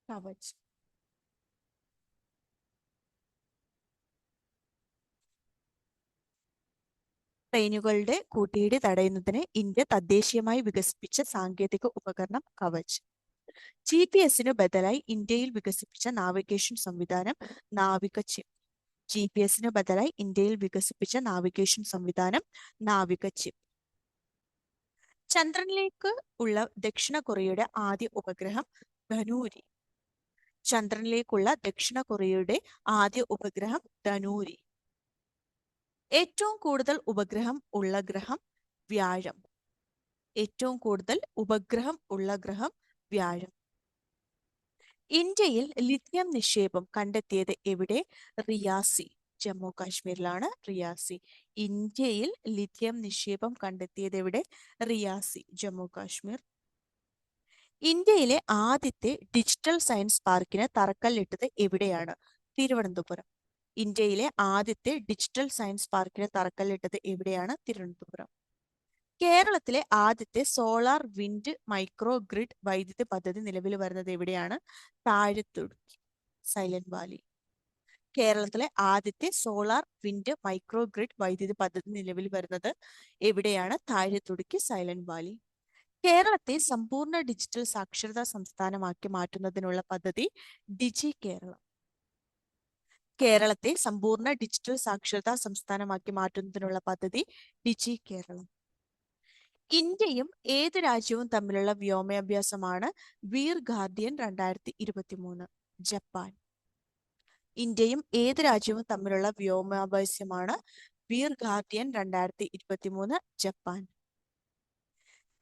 കവച്. ട്രെയിനുകളുടെ കൂട്ടിയിടി തടയുന്നതിന് ഇന്ത്യ തദ്ദേശീയമായി വികസിപ്പിച്ച സാങ്കേതിക ഉപകരണം കവച്. GPS-ന് ബദലായി ഇന്ത്യയിൽ വികസിപ്പിച്ച നാവിഗേഷൻ സംവിധാനം നാവിക ചിപ്പ്. GPS-ന് ബദലായി ഇന്ത്യയിൽ വികസിപ്പിച്ച നാവിഗേഷൻ സംവിധാനം നാവിക ചിപ്പ്. ചന്ദ്രനിലേക്ക് ഉള്ള ദക്ഷിണ കൊറിയയുടെ ആദ്യ ഉപഗ്രഹം ധനൂരി. ചന്ദ്രനിലേക്കുള്ള ദക്ഷിണ കൊറിയയുടെ ആദ്യ ഉപഗ്രഹം ധനൂരി. ഏറ്റവും കൂടുതൽ ഉപഗ്രഹം ഉള്ള ഗ്രഹം വ്യാഴം. ഏറ്റവും കൂടുതൽ ഉപഗ്രഹം ഉള്ള ഗ്രഹം വ്യാഴം. ഇന്ത്യയിൽ ലിഥിയം നിക്ഷേപം കണ്ടെത്തിയത് എവിടെ? റിയാസി, ജമ്മു കാശ്മീരിലാണ് റിയാസി. ഇന്ത്യയിൽ ലിഥിയം നിക്ഷേപം കണ്ടെത്തിയത് എവിടെ? റിയാസി, ജമ്മു കാശ്മീർ. ഇന്ത്യയിലെ ആദ്യത്തെ ഡിജിറ്റൽ സയൻസ് പാർക്കിന് തറക്കല്ലിട്ടത് എവിടെയാണ്? തിരുവനന്തപുരം. ഇന്ത്യയിലെ ആദ്യത്തെ ഡിജിറ്റൽ സയൻസ് പാർക്കിന് തറക്കല്ലിട്ടത് എവിടെയാണ്? തിരുവനന്തപുരം. കേരളത്തിലെ ആദ്യത്തെ സോളാർ വിൻഡ് മൈക്രോ ഗ്രിഡ് വൈദ്യുതി പദ്ധതി നിലവിൽ വരുന്നത് എവിടെയാണ്? താഴത്തുടുക്കി, സൈലന്റ് വാലി. കേരളത്തിലെ ആദ്യത്തെ സോളാർ വിൻഡ് മൈക്രോ ഗ്രിഡ് വൈദ്യുതി പദ്ധതി നിലവിൽ വരുന്നത് എവിടെയാണ്? താഴത്തുടുക്കി, സൈലന്റ് വാലി. കേരളത്തെ സമ്പൂർണ്ണ ഡിജിറ്റൽ സാക്ഷരതാ സംസ്ഥാനമാക്കി മാറ്റുന്നതിനുള്ള പദ്ധതി ഡിജി കേരളം. കേരളത്തെ സമ്പൂർണ്ണ ഡിജിറ്റൽ സാക്ഷരതാ സംസ്ഥാനമാക്കി മാറ്റുന്നതിനുള്ള പദ്ധതി ഡിജി കേരളം. ഇന്ത്യയും ഏത് രാജ്യവും തമ്മിലുള്ള വ്യോമാഭ്യാസമാണ് വീർ ഗാർഡിയൻ 2023? ജപ്പാൻ. ഇന്ത്യയും ഏത് രാജ്യവും തമ്മിലുള്ള വ്യോമാഭ്യാസമാണ് വീർ ഗാർഡിയൻ 2023? ജപ്പാൻ.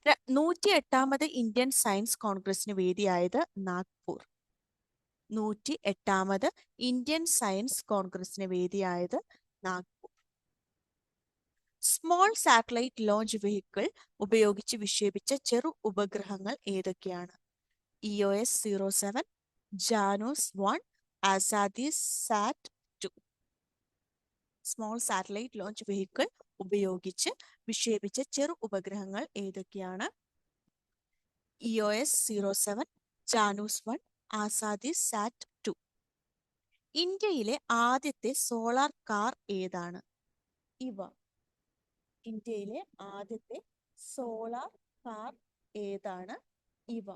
108ാമത് ഇന്ത്യൻ സയൻസ് കോൺഗ്രസിന് വേദിയായത് നാഗ്പൂർ. 108ാമത് ഇന്ത്യൻ സയൻസ് കോൺഗ്രസിന് വേദിയായത് Nagpur. Small satellite launch vehicle ഉപയോഗിച്ച് വിക്ഷേപിച്ച ചെറു ഉപഗ്രഹങ്ങൾ ഏതൊക്കെയാണ്? EOS-07, ജാനൂസ്-1, ആസാദി-SAT-2. സ്മോൾ സാറ്റലൈറ്റ് ലോഞ്ച് വെഹിക്കിൾ ഉപയോഗിച്ച് വിക്ഷേപിച്ച ചെറു ഉപഗ്രഹങ്ങൾ ഏതൊക്കെയാണ്? EOS-07, Janus one, ആസാദി-SAT-2. ഇന്ത്യയിലെ ആദ്യത്തെ സോളാർ കാർ ഏതാണ്? ഇവ. ഇന്ത്യയിലെ ആദ്യത്തെ സോളാർ കാർ ഏതാണ്? ഇവ.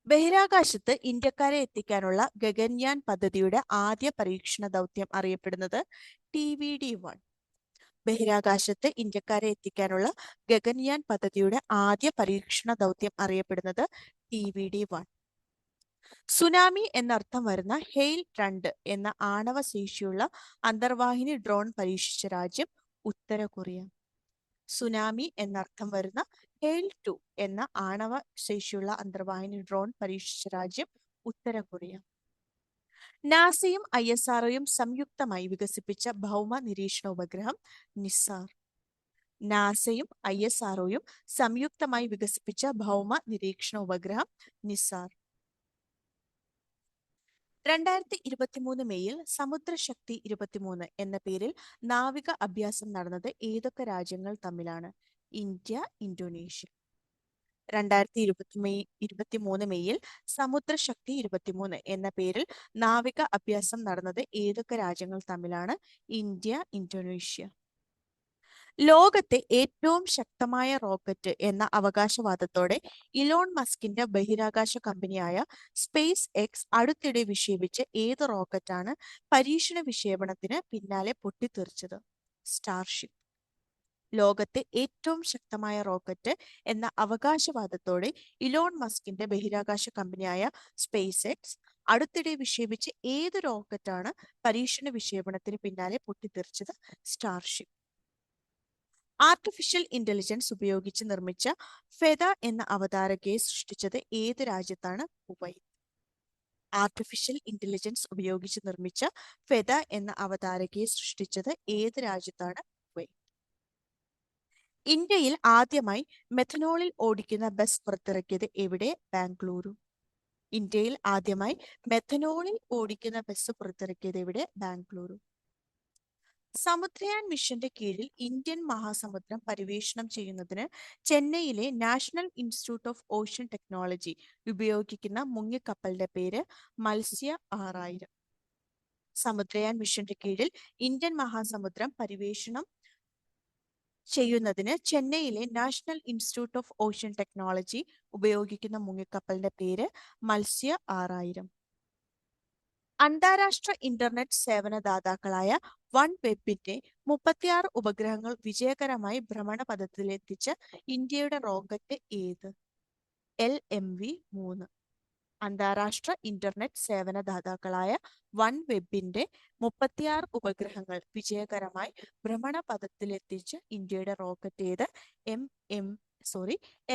ബഹിരാകാശത്ത് ഇന്ത്യക്കാരെ എത്തിക്കാനുള്ള ഗഗൻയാൻ പദ്ധതിയുടെ ആദ്യ പരീക്ഷണ ദൗത്യം അറിയപ്പെടുന്നത് TVD-1. ബഹിരാകാശത്ത് ഇന്ത്യക്കാരെ എത്തിക്കാനുള്ള ഗഗൻയാൻ പദ്ധതിയുടെ ആദ്യ പരീക്ഷണ ദൗത്യം അറിയപ്പെടുന്നത് TVD-1. സുനാമി എന്നർത്ഥം വരുന്ന ഹെയിൽ 2 എന്ന ആണവ ശേഷിയുള്ള അന്തർവാഹിനി ഡ്രോൺ പരീക്ഷിച്ച രാജ്യം ഉത്തര കൊറിയ. സുനാമി എന്നർത്ഥം വരുന്ന ഹെയിൽ 2 എന്ന ആണവ ശേഷിയുള്ള അന്തർവാഹിനി ഡ്രോൺ പരീക്ഷിച്ച രാജ്യം ഉത്തര കൊറിയ. നാസയും ISROയും സംയുക്തമായി വികസിപ്പിച്ച ഭൗമ നിരീക്ഷണ ഉപഗ്രഹം നിസാർ. നാസയും ISROയും സംയുക്തമായി വികസിപ്പിച്ച ഭൗമ നിരീക്ഷണ ഉപഗ്രഹം നിസാർ. 2023 മെയ്യിൽ സമുദ്രശക്തി 23 എന്ന പേരിൽ നാവിക അഭ്യാസം നടന്നത് ഏതൊക്കെ രാജ്യങ്ങൾ തമ്മിലാണ്? India, Indonesia. 2023 മെയ്യിൽ സമുദ്രശക്തി 23 എന്ന പേരിൽ നാവിക അഭ്യാസം നടന്നത് ഏതൊക്കെ രാജ്യങ്ങൾ തമ്മിലാണ്? India, Indonesia. ലോകത്തെ ഏറ്റവും ശക്തമായ റോക്കറ്റ് എന്ന അവകാശവാദത്തോടെ ഇലോൺ മസ്കിന്റെ ബഹിരാകാശ കമ്പനിയായ സ്പേസ് എക്സ് അടുത്തിടെ വിക്ഷേപിച്ച ഏത് റോക്കറ്റാണ് പരീക്ഷണ വിക്ഷേപണത്തിന് പിന്നാലെ പൊട്ടിത്തെറിച്ചത്? സ്റ്റാർഷിപ്പ്. ലോകത്തെ ഏറ്റവും ശക്തമായ റോക്കറ്റ് എന്ന അവകാശവാദത്തോടെ ഇലോൺ മസ്കിന്റെ ബഹിരാകാശ കമ്പനിയായ സ്പേസ് എക്സ് അടുത്തിടെ വിക്ഷേപിച്ച ഏത് റോക്കറ്റാണ് പരീക്ഷണ വിക്ഷേപണത്തിന് പിന്നാലെ പൊട്ടിത്തെറിച്ചത്? സ്റ്റാർഷിപ്പ്. ആർട്ടിഫിഷ്യൽ ഇന്റലിജൻസ് ഉപയോഗിച്ച് നിർമ്മിച്ച ഫെദ എന്ന അവതാരകയെ സൃഷ്ടിച്ചത് ഏത് രാജ്യത്താണ്? കുവൈത്ത്. ആർട്ടിഫിഷ്യൽ ഇന്റലിജൻസ് ഉപയോഗിച്ച് നിർമ്മിച്ച ഫെദ എന്ന അവതാരകയെ സൃഷ്ടിച്ചത് ഏത് രാജ്യത്താണ്? കുവൈത്ത്. ഇന്ത്യയിൽ ആദ്യമായി മെഥനോളിൽ ഓടിക്കുന്ന ബസ് പുറത്തിറക്കിയത് എവിടെ? ബാംഗ്ലൂരു. ഇന്ത്യയിൽ ആദ്യമായി മെഥനോളിൽ ഓടിക്കുന്ന ബസ് പുറത്തിറക്കിയത് എവിടെ? ബാംഗ്ലൂരു. സമുദ്രയാൻ മിഷന്റെ കീഴിൽ ഇന്ത്യൻ മഹാസമുദ്രം പര്യവേഷണം ചെയ്യുന്നതിന് ചെന്നൈയിലെ national institute of ocean technology ഉപയോഗിക്കുന്ന മുങ്ങിക്കപ്പലിന്റെ പേര് മത്സ്യ 6000. സമുദ്രയാൻ മിഷന്റെ കീഴിൽ ഇന്ത്യൻ മഹാസമുദ്രം പര്യവേഷണം ചെയ്യുന്നതിന് ചെന്നൈയിലെ national institute of ocean technology ഉപയോഗിക്കുന്ന മുങ്ങിക്കപ്പലിന്റെ പേര് മത്സ്യ 6000. അന്താരാഷ്ട്ര ഇന്റർനെറ്റ് സേവനദാതാക്കളായ OneWebന്റെ 36 ഉപഗ്രഹങ്ങൾ വിജയകരമായി ഭ്രമണപഥത്തിലെത്തിച്ച ഇന്ത്യയുടെ റോക്കറ്റ് ഏത്? LMV-3. അന്താരാഷ്ട്ര ഇന്റർനെറ്റ് സേവനദാതാക്കളായ OneWebന്റെ 36 ഉപഗ്രഹങ്ങൾ വിജയകരമായി ഭ്രമണപഥത്തിലെത്തിച്ച ഇന്ത്യയുടെ റോക്കറ്റ് ഏത്?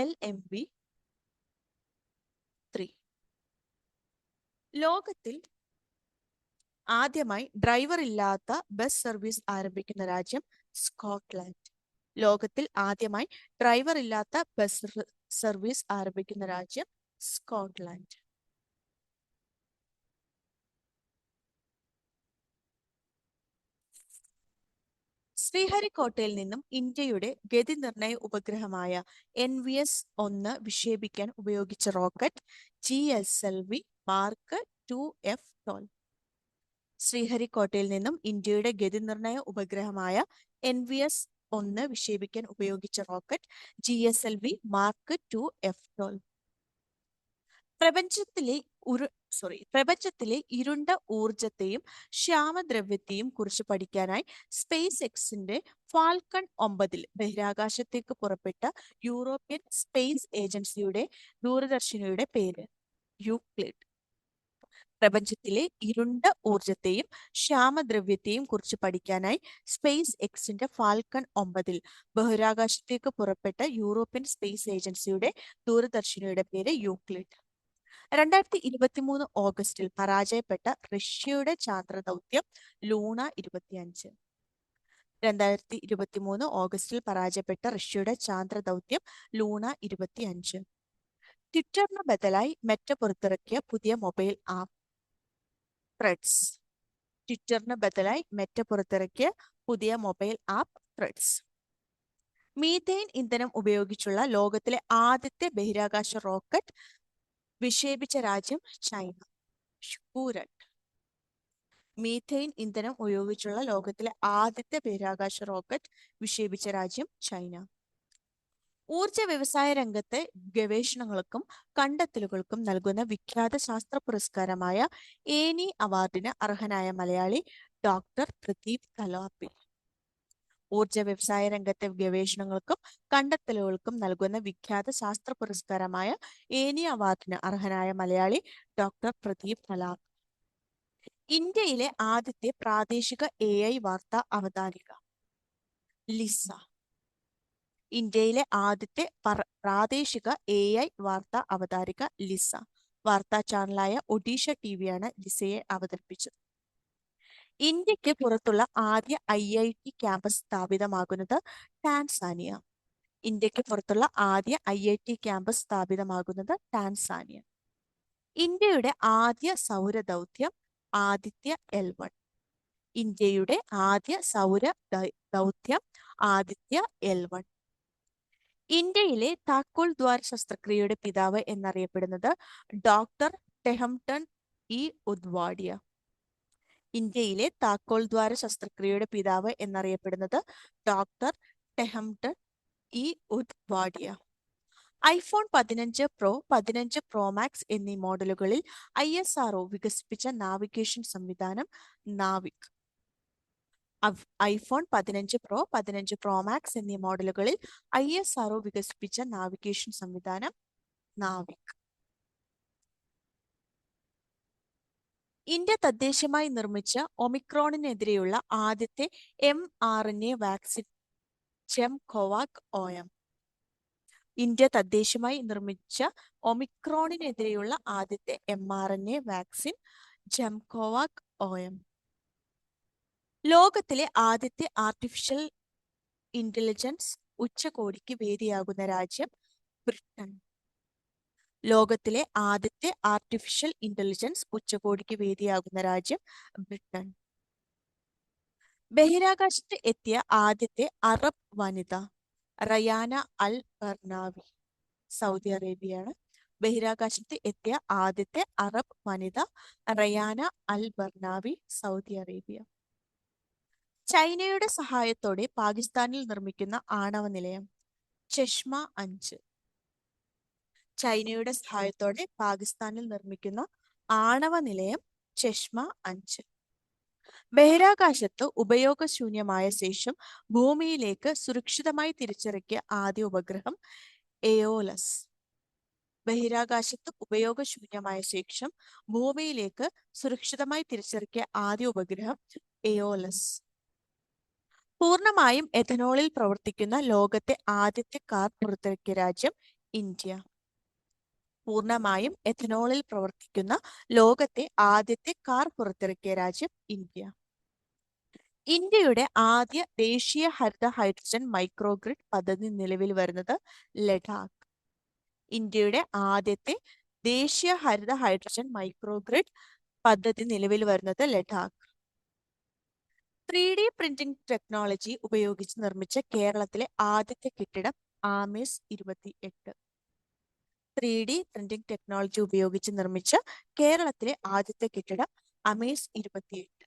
LMV-3. ലോകത്തിൽ ആദ്യമായി ഡ്രൈവർ ഇല്ലാത്ത ബസ് സർവീസ് ആരംഭിക്കുന്ന രാജ്യം സ്കോട്ട്ലാൻഡ്. ലോകത്തിൽ ആദ്യമായി ഡ്രൈവർ ഇല്ലാത്ത ബസ് സർവീസ് ആരംഭിക്കുന്ന രാജ്യം സ്കോട്ട്ലാൻഡ്. ശ്രീഹരിക്കോട്ടയിൽ നിന്നും ഇന്ത്യയുടെ ഗതിനിർണയ ഉപഗ്രഹമായ NVS-1 വിക്ഷേപിക്കാൻ ഉപയോഗിച്ച റോക്കറ്റ് GSLV മാർക്ക് 2F-12. ശ്രീഹരിക്കോട്ടയിൽ നിന്നും ഇന്ത്യയുടെ ഗതിനിർണയ ഉപഗ്രഹമായ NVS-1 വിക്ഷേപിക്കാൻ ഉപയോഗിച്ച റോക്കറ്റ് GSLV മാർക്ക് 2F-12. പ്രപഞ്ചത്തിലെ ഇരുണ്ട ഊർജത്തെയും ശ്യാമദ്രവ്യത്തെയും കുറിച്ച് പഠിക്കാനായി സ്പേസ് എക്സിന്റെ ഫാൽക്കൺ 9 ബഹിരാകാശത്തേക്ക് പുറപ്പെട്ട യൂറോപ്യൻ സ്പേസ് ഏജൻസിയുടെ ദൂരദർശിനിയുടെ പേര് യൂക്ലിഡ്. പ്രപഞ്ചത്തിലെ ഇരുണ്ട ഊർജത്തെയും ശ്യാമദ്രവ്യത്തെയും കുറിച്ച് പഠിക്കാനായി സ്പേസ് എക്സിന്റെ ഫാൽക്കൺ 9 ബഹിരാകാശത്തേക്ക് പുറപ്പെട്ട യൂറോപ്യൻ സ്പേസ് ഏജൻസിയുടെ ദൂരദർശിനിയുടെ പേര് യൂക്ലിഡ്. 2023 ഓഗസ്റ്റിൽ പരാജയപ്പെട്ട റഷ്യയുടെ ചാന്ദ്രദൗത്യം ലൂണ 25. 2023 ഓഗസ്റ്റിൽ പരാജയപ്പെട്ട റഷ്യയുടെ ചാന്ദ്രദൗത്യം ലൂണ 25. ട്വിറ്ററിന് ബദലായി മെറ്റ പുറത്തിറക്കിയ പുതിയ മൊബൈൽ ആപ്പ് ത്രെഡ്സ്. ട്വിറ്ററിന് ബദലായി മെറ്റ പുറത്തിറക്കിയ പുതിയ മൊബൈൽ ആപ്പ് ത്രെഡ്സ്. മീഥെയ്ൻ ഇന്ധനം ഉപയോഗിച്ചുള്ള ലോകത്തിലെ ആദ്യത്തെ ബഹിരാകാശ റോക്കറ്റ് വിക്ഷേപിച്ച രാജ്യം ചൈന. സ്പുട്നിക്. മീഥെയ്ൻ ഇന്ധനം ഉപയോഗിച്ചുള്ള ലോകത്തിലെ ആദ്യത്തെ ബഹിരാകാശ റോക്കറ്റ് വിക്ഷേപിച്ച രാജ്യം ചൈന. ഊർജ വ്യവസായ രംഗത്തെ ഗവേഷണങ്ങൾക്കും കണ്ടെത്തലുകൾക്കും നൽകുന്ന വിഖ്യാത ശാസ്ത്ര പുരസ്കാരമായ ഏനി അവാർഡിന് അർഹനായ മലയാളി ഡോക്ടർ പ്രദീപ് തലാപ്പിൽ. ഊർജ വ്യവസായ രംഗത്തെ ഗവേഷണങ്ങൾക്കും കണ്ടെത്തലുകൾക്കും നൽകുന്ന വിഖ്യാത ശാസ്ത്ര പുരസ്കാരമായ ഏനി അവാർഡിന് അർഹനായ മലയാളി ഡോക്ടർ പ്രദീപ് തലാപ്പിൽ. ഇന്ത്യയിലെ ആദ്യത്തെ പ്രാദേശിക AI വാർത്താ അവതാരിക ലിസ. ഇന്ത്യയിലെ ആദ്യത്തെ പ്രാദേശിക AI വാർത്താ അവതാരിക ലിസ. വാർത്താ ചാനലായ ഒഡീഷ ടിവിയാണ് ലിസയെ അവതരിപ്പിച്ചത്. ഇന്ത്യക്ക് പുറത്തുള്ള ആദ്യ IIT ക്യാമ്പസ് സ്ഥാപിതമാകുന്നത് ടാൻസാനിയ. ഇന്ത്യക്ക് പുറത്തുള്ള ആദ്യ IIT ക്യാമ്പസ് സ്ഥാപിതമാകുന്നത് ടാൻസാനിയ. ഇന്ത്യയുടെ ആദ്യ സൗരദൗത്യം ആദിത്യ L1. ഇന്ത്യയുടെ ആദ്യ സൗര ദൗത്യം ആദിത്യ L1. ഇന്ത്യയിലെ താക്കോൽ ദ്വാര ശസ്ത്രക്രിയയുടെ പിതാവ് എന്നറിയപ്പെടുന്നത് ഡോക്ടർ ടെഹംടൺ ഇ ഉദ്വാഡിയ. ഇന്ത്യയിലെ താക്കോൽ ദ്വാര ശസ്ത്രക്രിയയുടെ പിതാവ് എന്നറിയപ്പെടുന്നത് doctor Tehemton E Udwadia. IPhone 15 pro, 15 pro max എന്നീ മോഡലുകളിൽ ISRO വികസിപ്പിച്ച നാവിഗേഷൻ സംവിധാനം NavIC. IPhone 15 pro, 15 pro max എന്നീ മോഡലുകളിൽ ISRO വികസിപ്പിച്ച നാവിഗേഷൻ സംവിധാനം നാവിക്. ഇന്ത്യ തദ്ദേശീയമായി നിർമ്മിച്ച ഒമിക്രോണിനെതിരെയുള്ള ആദ്യത്തെ mRNA വാക്സിൻ ജെംകോവാക് OM. ഇന്ത്യ തദ്ദേശീയമായി നിർമ്മിച്ച ഒമിക്രോണിനെതിരെയുള്ള ആദ്യത്തെ mRNA വാക്സിൻ ജെംകോവാക് OM. ലോകത്തിലെ ആദ്യത്തെ ആർട്ടിഫിഷ്യൽ ഇന്റലിജൻസ് ഉച്ചകോടിക്ക് വേദിയാകുന്ന രാജ്യം ബ്രിട്ടൻ. ലോകത്തിലെ ആദ്യത്തെ ആർട്ടിഫിഷ്യൽ ഇന്റലിജൻസ് ഉച്ചകോടിക്ക് വേദിയാകുന്ന രാജ്യം ബ്രിട്ടൻ. ബഹിരാകാശത്ത് എത്തിയ ആദ്യത്തെ അറബ് വനിത റയാന അൽ ബർനാവി. സൗദി അറേബ്യയാണ്. ബഹിരാകാശത്ത് എത്തിയ ആദ്യത്തെ അറബ് വനിത റയാന അൽ ബർനാവി, സൗദി അറേബ്യ. ചൈനയുടെ സഹായത്തോടെ പാകിസ്ഥാനിൽ നിർമ്മിക്കുന്ന ആണവ നിലയം ചഷ്മ 5. ചൈനയുടെ സഹായത്തോടെ പാകിസ്ഥാനിൽ നിർമ്മിക്കുന്ന ആണവ നിലയം ചഷ്മ 5. ബഹിരാകാശത്ത് ഉപയോഗശൂന്യമായ ശേഷം ഭൂമിയിലേക്ക് സുരക്ഷിതമായി തിരിച്ചിറക്കിയ ആദ്യ ഉപഗ്രഹം എയോലസ്. ബഹിരാകാശത്ത് ഉപയോഗശൂന്യമായ ശേഷം ഭൂമിയിലേക്ക് സുരക്ഷിതമായി തിരിച്ചിറക്കിയ ആദ്യ ഉപഗ്രഹം എയോലസ്. പൂർണ്ണമായും എഥനോളിൽ പ്രവർത്തിക്കുന്ന ലോകത്തെ ആദ്യത്തെ കാർ പുറത്തിറക്കിയ രാജ്യം ഇന്ത്യ. പൂർണ്ണമായും എഥനോളിൽ പ്രവർത്തിക്കുന്ന ലോകത്തെ ആദ്യത്തെ കാർ പുറത്തിറക്കിയ രാജ്യം ഇന്ത്യ. ഇന്ത്യയുടെ ആദ്യ ദേശീയ ഹരിത ഹൈഡ്രജൻ മൈക്രോഗ്രിഡ് പദ്ധതി നിലവിൽ വരുന്നത് ലഡാക്ക്. ഇന്ത്യയുടെ ആദ്യത്തെ ദേശീയ ഹരിത ഹൈഡ്രജൻ മൈക്രോഗ്രിഡ് പദ്ധതി നിലവിൽ വരുന്നത് ലഡാക്ക്. 3D പ്രിന്റിംഗ് ടെക്നോളജി ഉപയോഗിച്ച് നിർമ്മിച്ച കേരളത്തിലെ ആദ്യത്തെ കെട്ടിടം ആമേസ് 28. 3D പ്രിന്റിംഗ് ടെക്നോളജി ഉപയോഗിച്ച് നിർമ്മിച്ച കേരളത്തിലെ ആദ്യത്തെ കെട്ടിടം അമേസ് 28.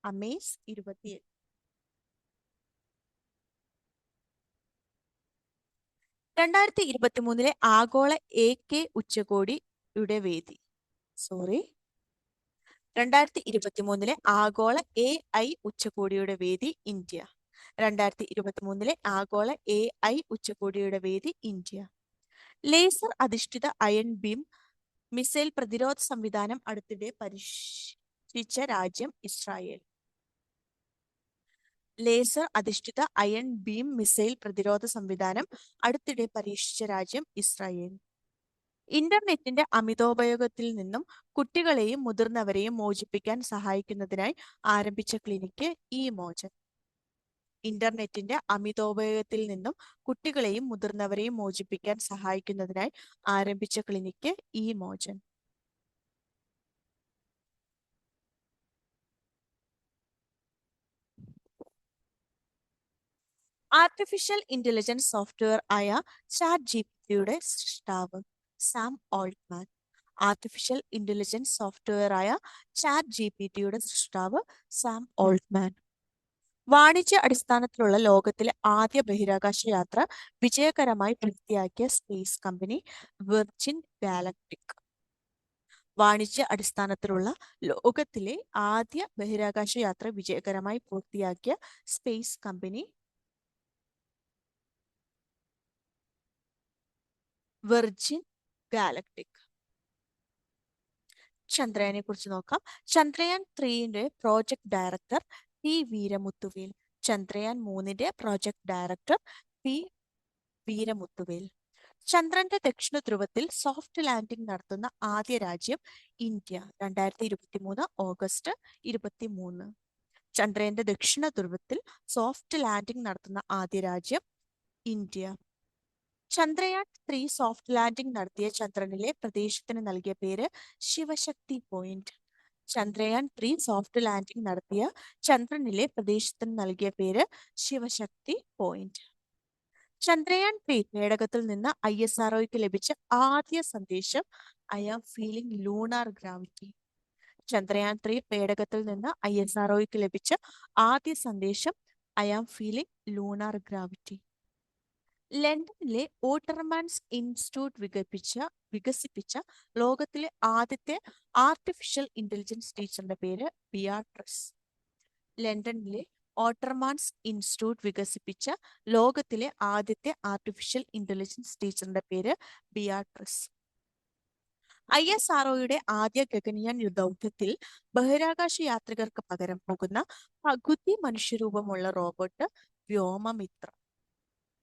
അമേസ് 28. 2023 ആഗോള AK ഉച്ചകോടിയുടെ വേദി. 2023 ആഗോള AI ഉച്ചകോടിയുടെ വേദി ഇന്ത്യ. 2023 ആഗോള AI ഉച്ചകോടിയുടെ വേദി ഇന്ത്യ. ലേസർ അധിഷ്ഠിത അയൺ ബീം മിസൈൽ പ്രതിരോധ സംവിധാനം അടുത്തിടെ പരീക്ഷിച്ച രാജ്യം ഇസ്രായേൽ. ലേസർ അധിഷ്ഠിത അയൺ ബീം മിസൈൽ പ്രതിരോധ സംവിധാനം അടുത്തിടെ പരീക്ഷിച്ച രാജ്യം ഇസ്രായേൽ. ഇന്റർനെറ്റിന്റെ അമിതോപയോഗത്തിൽ നിന്നും കുട്ടികളെയും മുതിർന്നവരെയും മോചിപ്പിക്കാൻ സഹായിക്കുന്നതിനായി ആരംഭിച്ച ക്ലിനിക്ക് ഇ-മോചൻ. ഇന്റർനെറ്റിന്റെ അമിതോപയോഗത്തിൽ നിന്നും കുട്ടികളെയും മുതിർന്നവരെയും മോചിപ്പിക്കാൻ സഹായിക്കുന്നതിനായി ആരംഭിച്ച ക്ലിനിക്ക് ഇ-മോചൻ. ആർട്ടിഫിഷ്യൽ ഇന്റലിജൻസ് സോഫ്റ്റ്വെയർ ആയ ചാറ്റ്ജിപിടിയുടെ സൃഷ്ടാവ് Sam Altman. Artificial intelligence software ആയ ചാറ്റ്ജിപിടിയുടെ സൃഷ്ടാവ് സാം ഓൾട്ട്മാൻ. വാണിജ്യ അടിസ്ഥാനത്തിലുള്ള ലോകത്തിലെ ആദ്യ ബഹിരാകാശ യാത്ര വിജയകരമായി പൂർത്തിയാക്കിയ സ്പേസ് കമ്പനി വിർജിൻ ഗാലക്ടിക്. വാണിജ്യ അടിസ്ഥാനത്തിലുള്ള ലോകത്തിലെ ആദ്യ ബഹിരാകാശ യാത്ര വിജയകരമായി പൂർത്തിയാക്കിയ സ്പേസ് കമ്പനി വിർജിൻ ഗാലക്ടിക്. ചന്ദ്രയാനെ കുറിച്ച് നോക്കാം. ചന്ദ്രയാൻ 3ന്റെ project director P Veeramuthuvel. Chandrayaan 3ന്റെ പ്രോജക്ട് ഡയറക്ടർ പി വീരമുത്തുവേൽ. ചന്ദ്രന്റെ ദക്ഷിണ ധ്രുവത്തിൽ സോഫ്റ്റ് ലാൻഡിംഗ് നടത്തുന്ന ആദ്യ രാജ്യം ഇന്ത്യ. 2023 ഓഗസ്റ്റ് 23. ചന്ദ്രന്റെ ദക്ഷിണ ധ്രുവത്തിൽ സോഫ്റ്റ് ലാൻഡിംഗ് നടത്തുന്ന ആദ്യ രാജ്യം ഇന്ത്യ. ചന്ദ്രയാൻ 3 സോഫ്റ്റ് ലാൻഡിംഗ് നടത്തിയ ചന്ദ്രനിലെ പ്രദേശത്തിന് നൽകിയ പേര് Sivasakthi point. Chandrayaan 3 soft landing നടത്തിയ ചന്ദ്രനിലെ പ്രദേശത്തിന് നൽകിയ പേര് ശിവശക്തി പോയിന്റ്. ചന്ദ്രയാൻ 3 പേടകത്തിൽ നിന്ന് ISROയ്ക്ക് ലഭിച്ച ആദ്യ സന്ദേശം I am feeling lunar gravity. Chandrayaan 3 പേടകത്തിൽ നിന്ന് ISROയ്ക്ക് ലഭിച്ച ആദ്യ സന്ദേശം I am feeling lunar gravity. ലണ്ടനിലെ ഓട്ടർമാൻസ് ഇൻസ്റ്റിറ്റ്യൂട്ട് വികസിപ്പിച്ച ലോകത്തിലെ ആദ്യത്തെ ആർട്ടിഫിഷ്യൽ ഇന്റലിജൻസ് ടീച്ചറിന്റെ പേര് ബിയാട്രിസ്. ലണ്ടനിലെ ഓട്ടർമാൻസ് ഇൻസ്റ്റിറ്റ്യൂട്ട് വികസിപ്പിച്ച ലോകത്തിലെ ആദ്യത്തെ ആർട്ടിഫിഷ്യൽ ഇന്റലിജൻസ് ടീച്ചറിന്റെ പേര് ബിയാട്രിസ്. ISROയുടെ ആദ്യ ഗഗൻയാൻ ദൗത്യത്തിൽ ബഹിരാകാശ യാത്രികർക്ക് പകരം പോകുന്ന പകുതി മനുഷ്യരൂപമുള്ള റോബോട്ട് വ്യോമമിത്ര.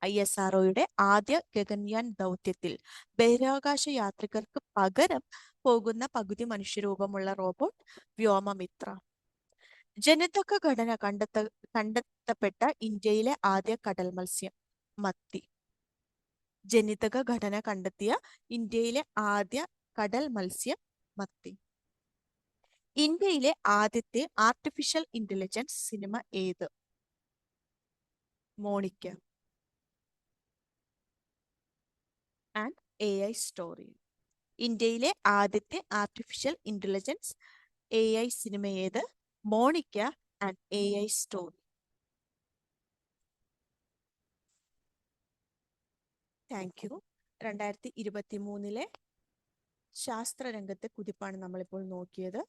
ISROയുടെ ആദ്യ ഗഗൻയാൻ ദൗത്യത്തിൽ ബഹിരാകാശ യാത്രികർക്ക് പകരം പോകുന്ന പകുതി മനുഷ്യരൂപമുള്ള റോബോട്ട് വ്യോമമിത്ര. ജനിതക ഘടന കണ്ടെത്തപ്പെട്ട ഇന്ത്യയിലെ ആദ്യ കടൽ മത്സ്യം മത്തി. ജനിതക ഘടന കണ്ടെത്തിയ ഇന്ത്യയിലെ ആദ്യ കടൽ മത്സ്യം മത്തി. ഇന്ത്യയിലെ ആദ്യത്തെ ആർട്ടിഫിഷ്യൽ ഇന്റലിജൻസ് സിനിമ ഏത്? Monica and AI story. ഇന്ത്യയിലെ ആദ്യത്തെ ആർട്ടിഫിഷ്യൽ ഇന്റലിജൻസ് AI സിനിമ ഏത്? Monica and AI story. Thank you. 2023 ശാസ്ത്രരംഗത്തെ കുതിപ്പാണ് നമ്മളിപ്പോൾ നോക്കിയത്.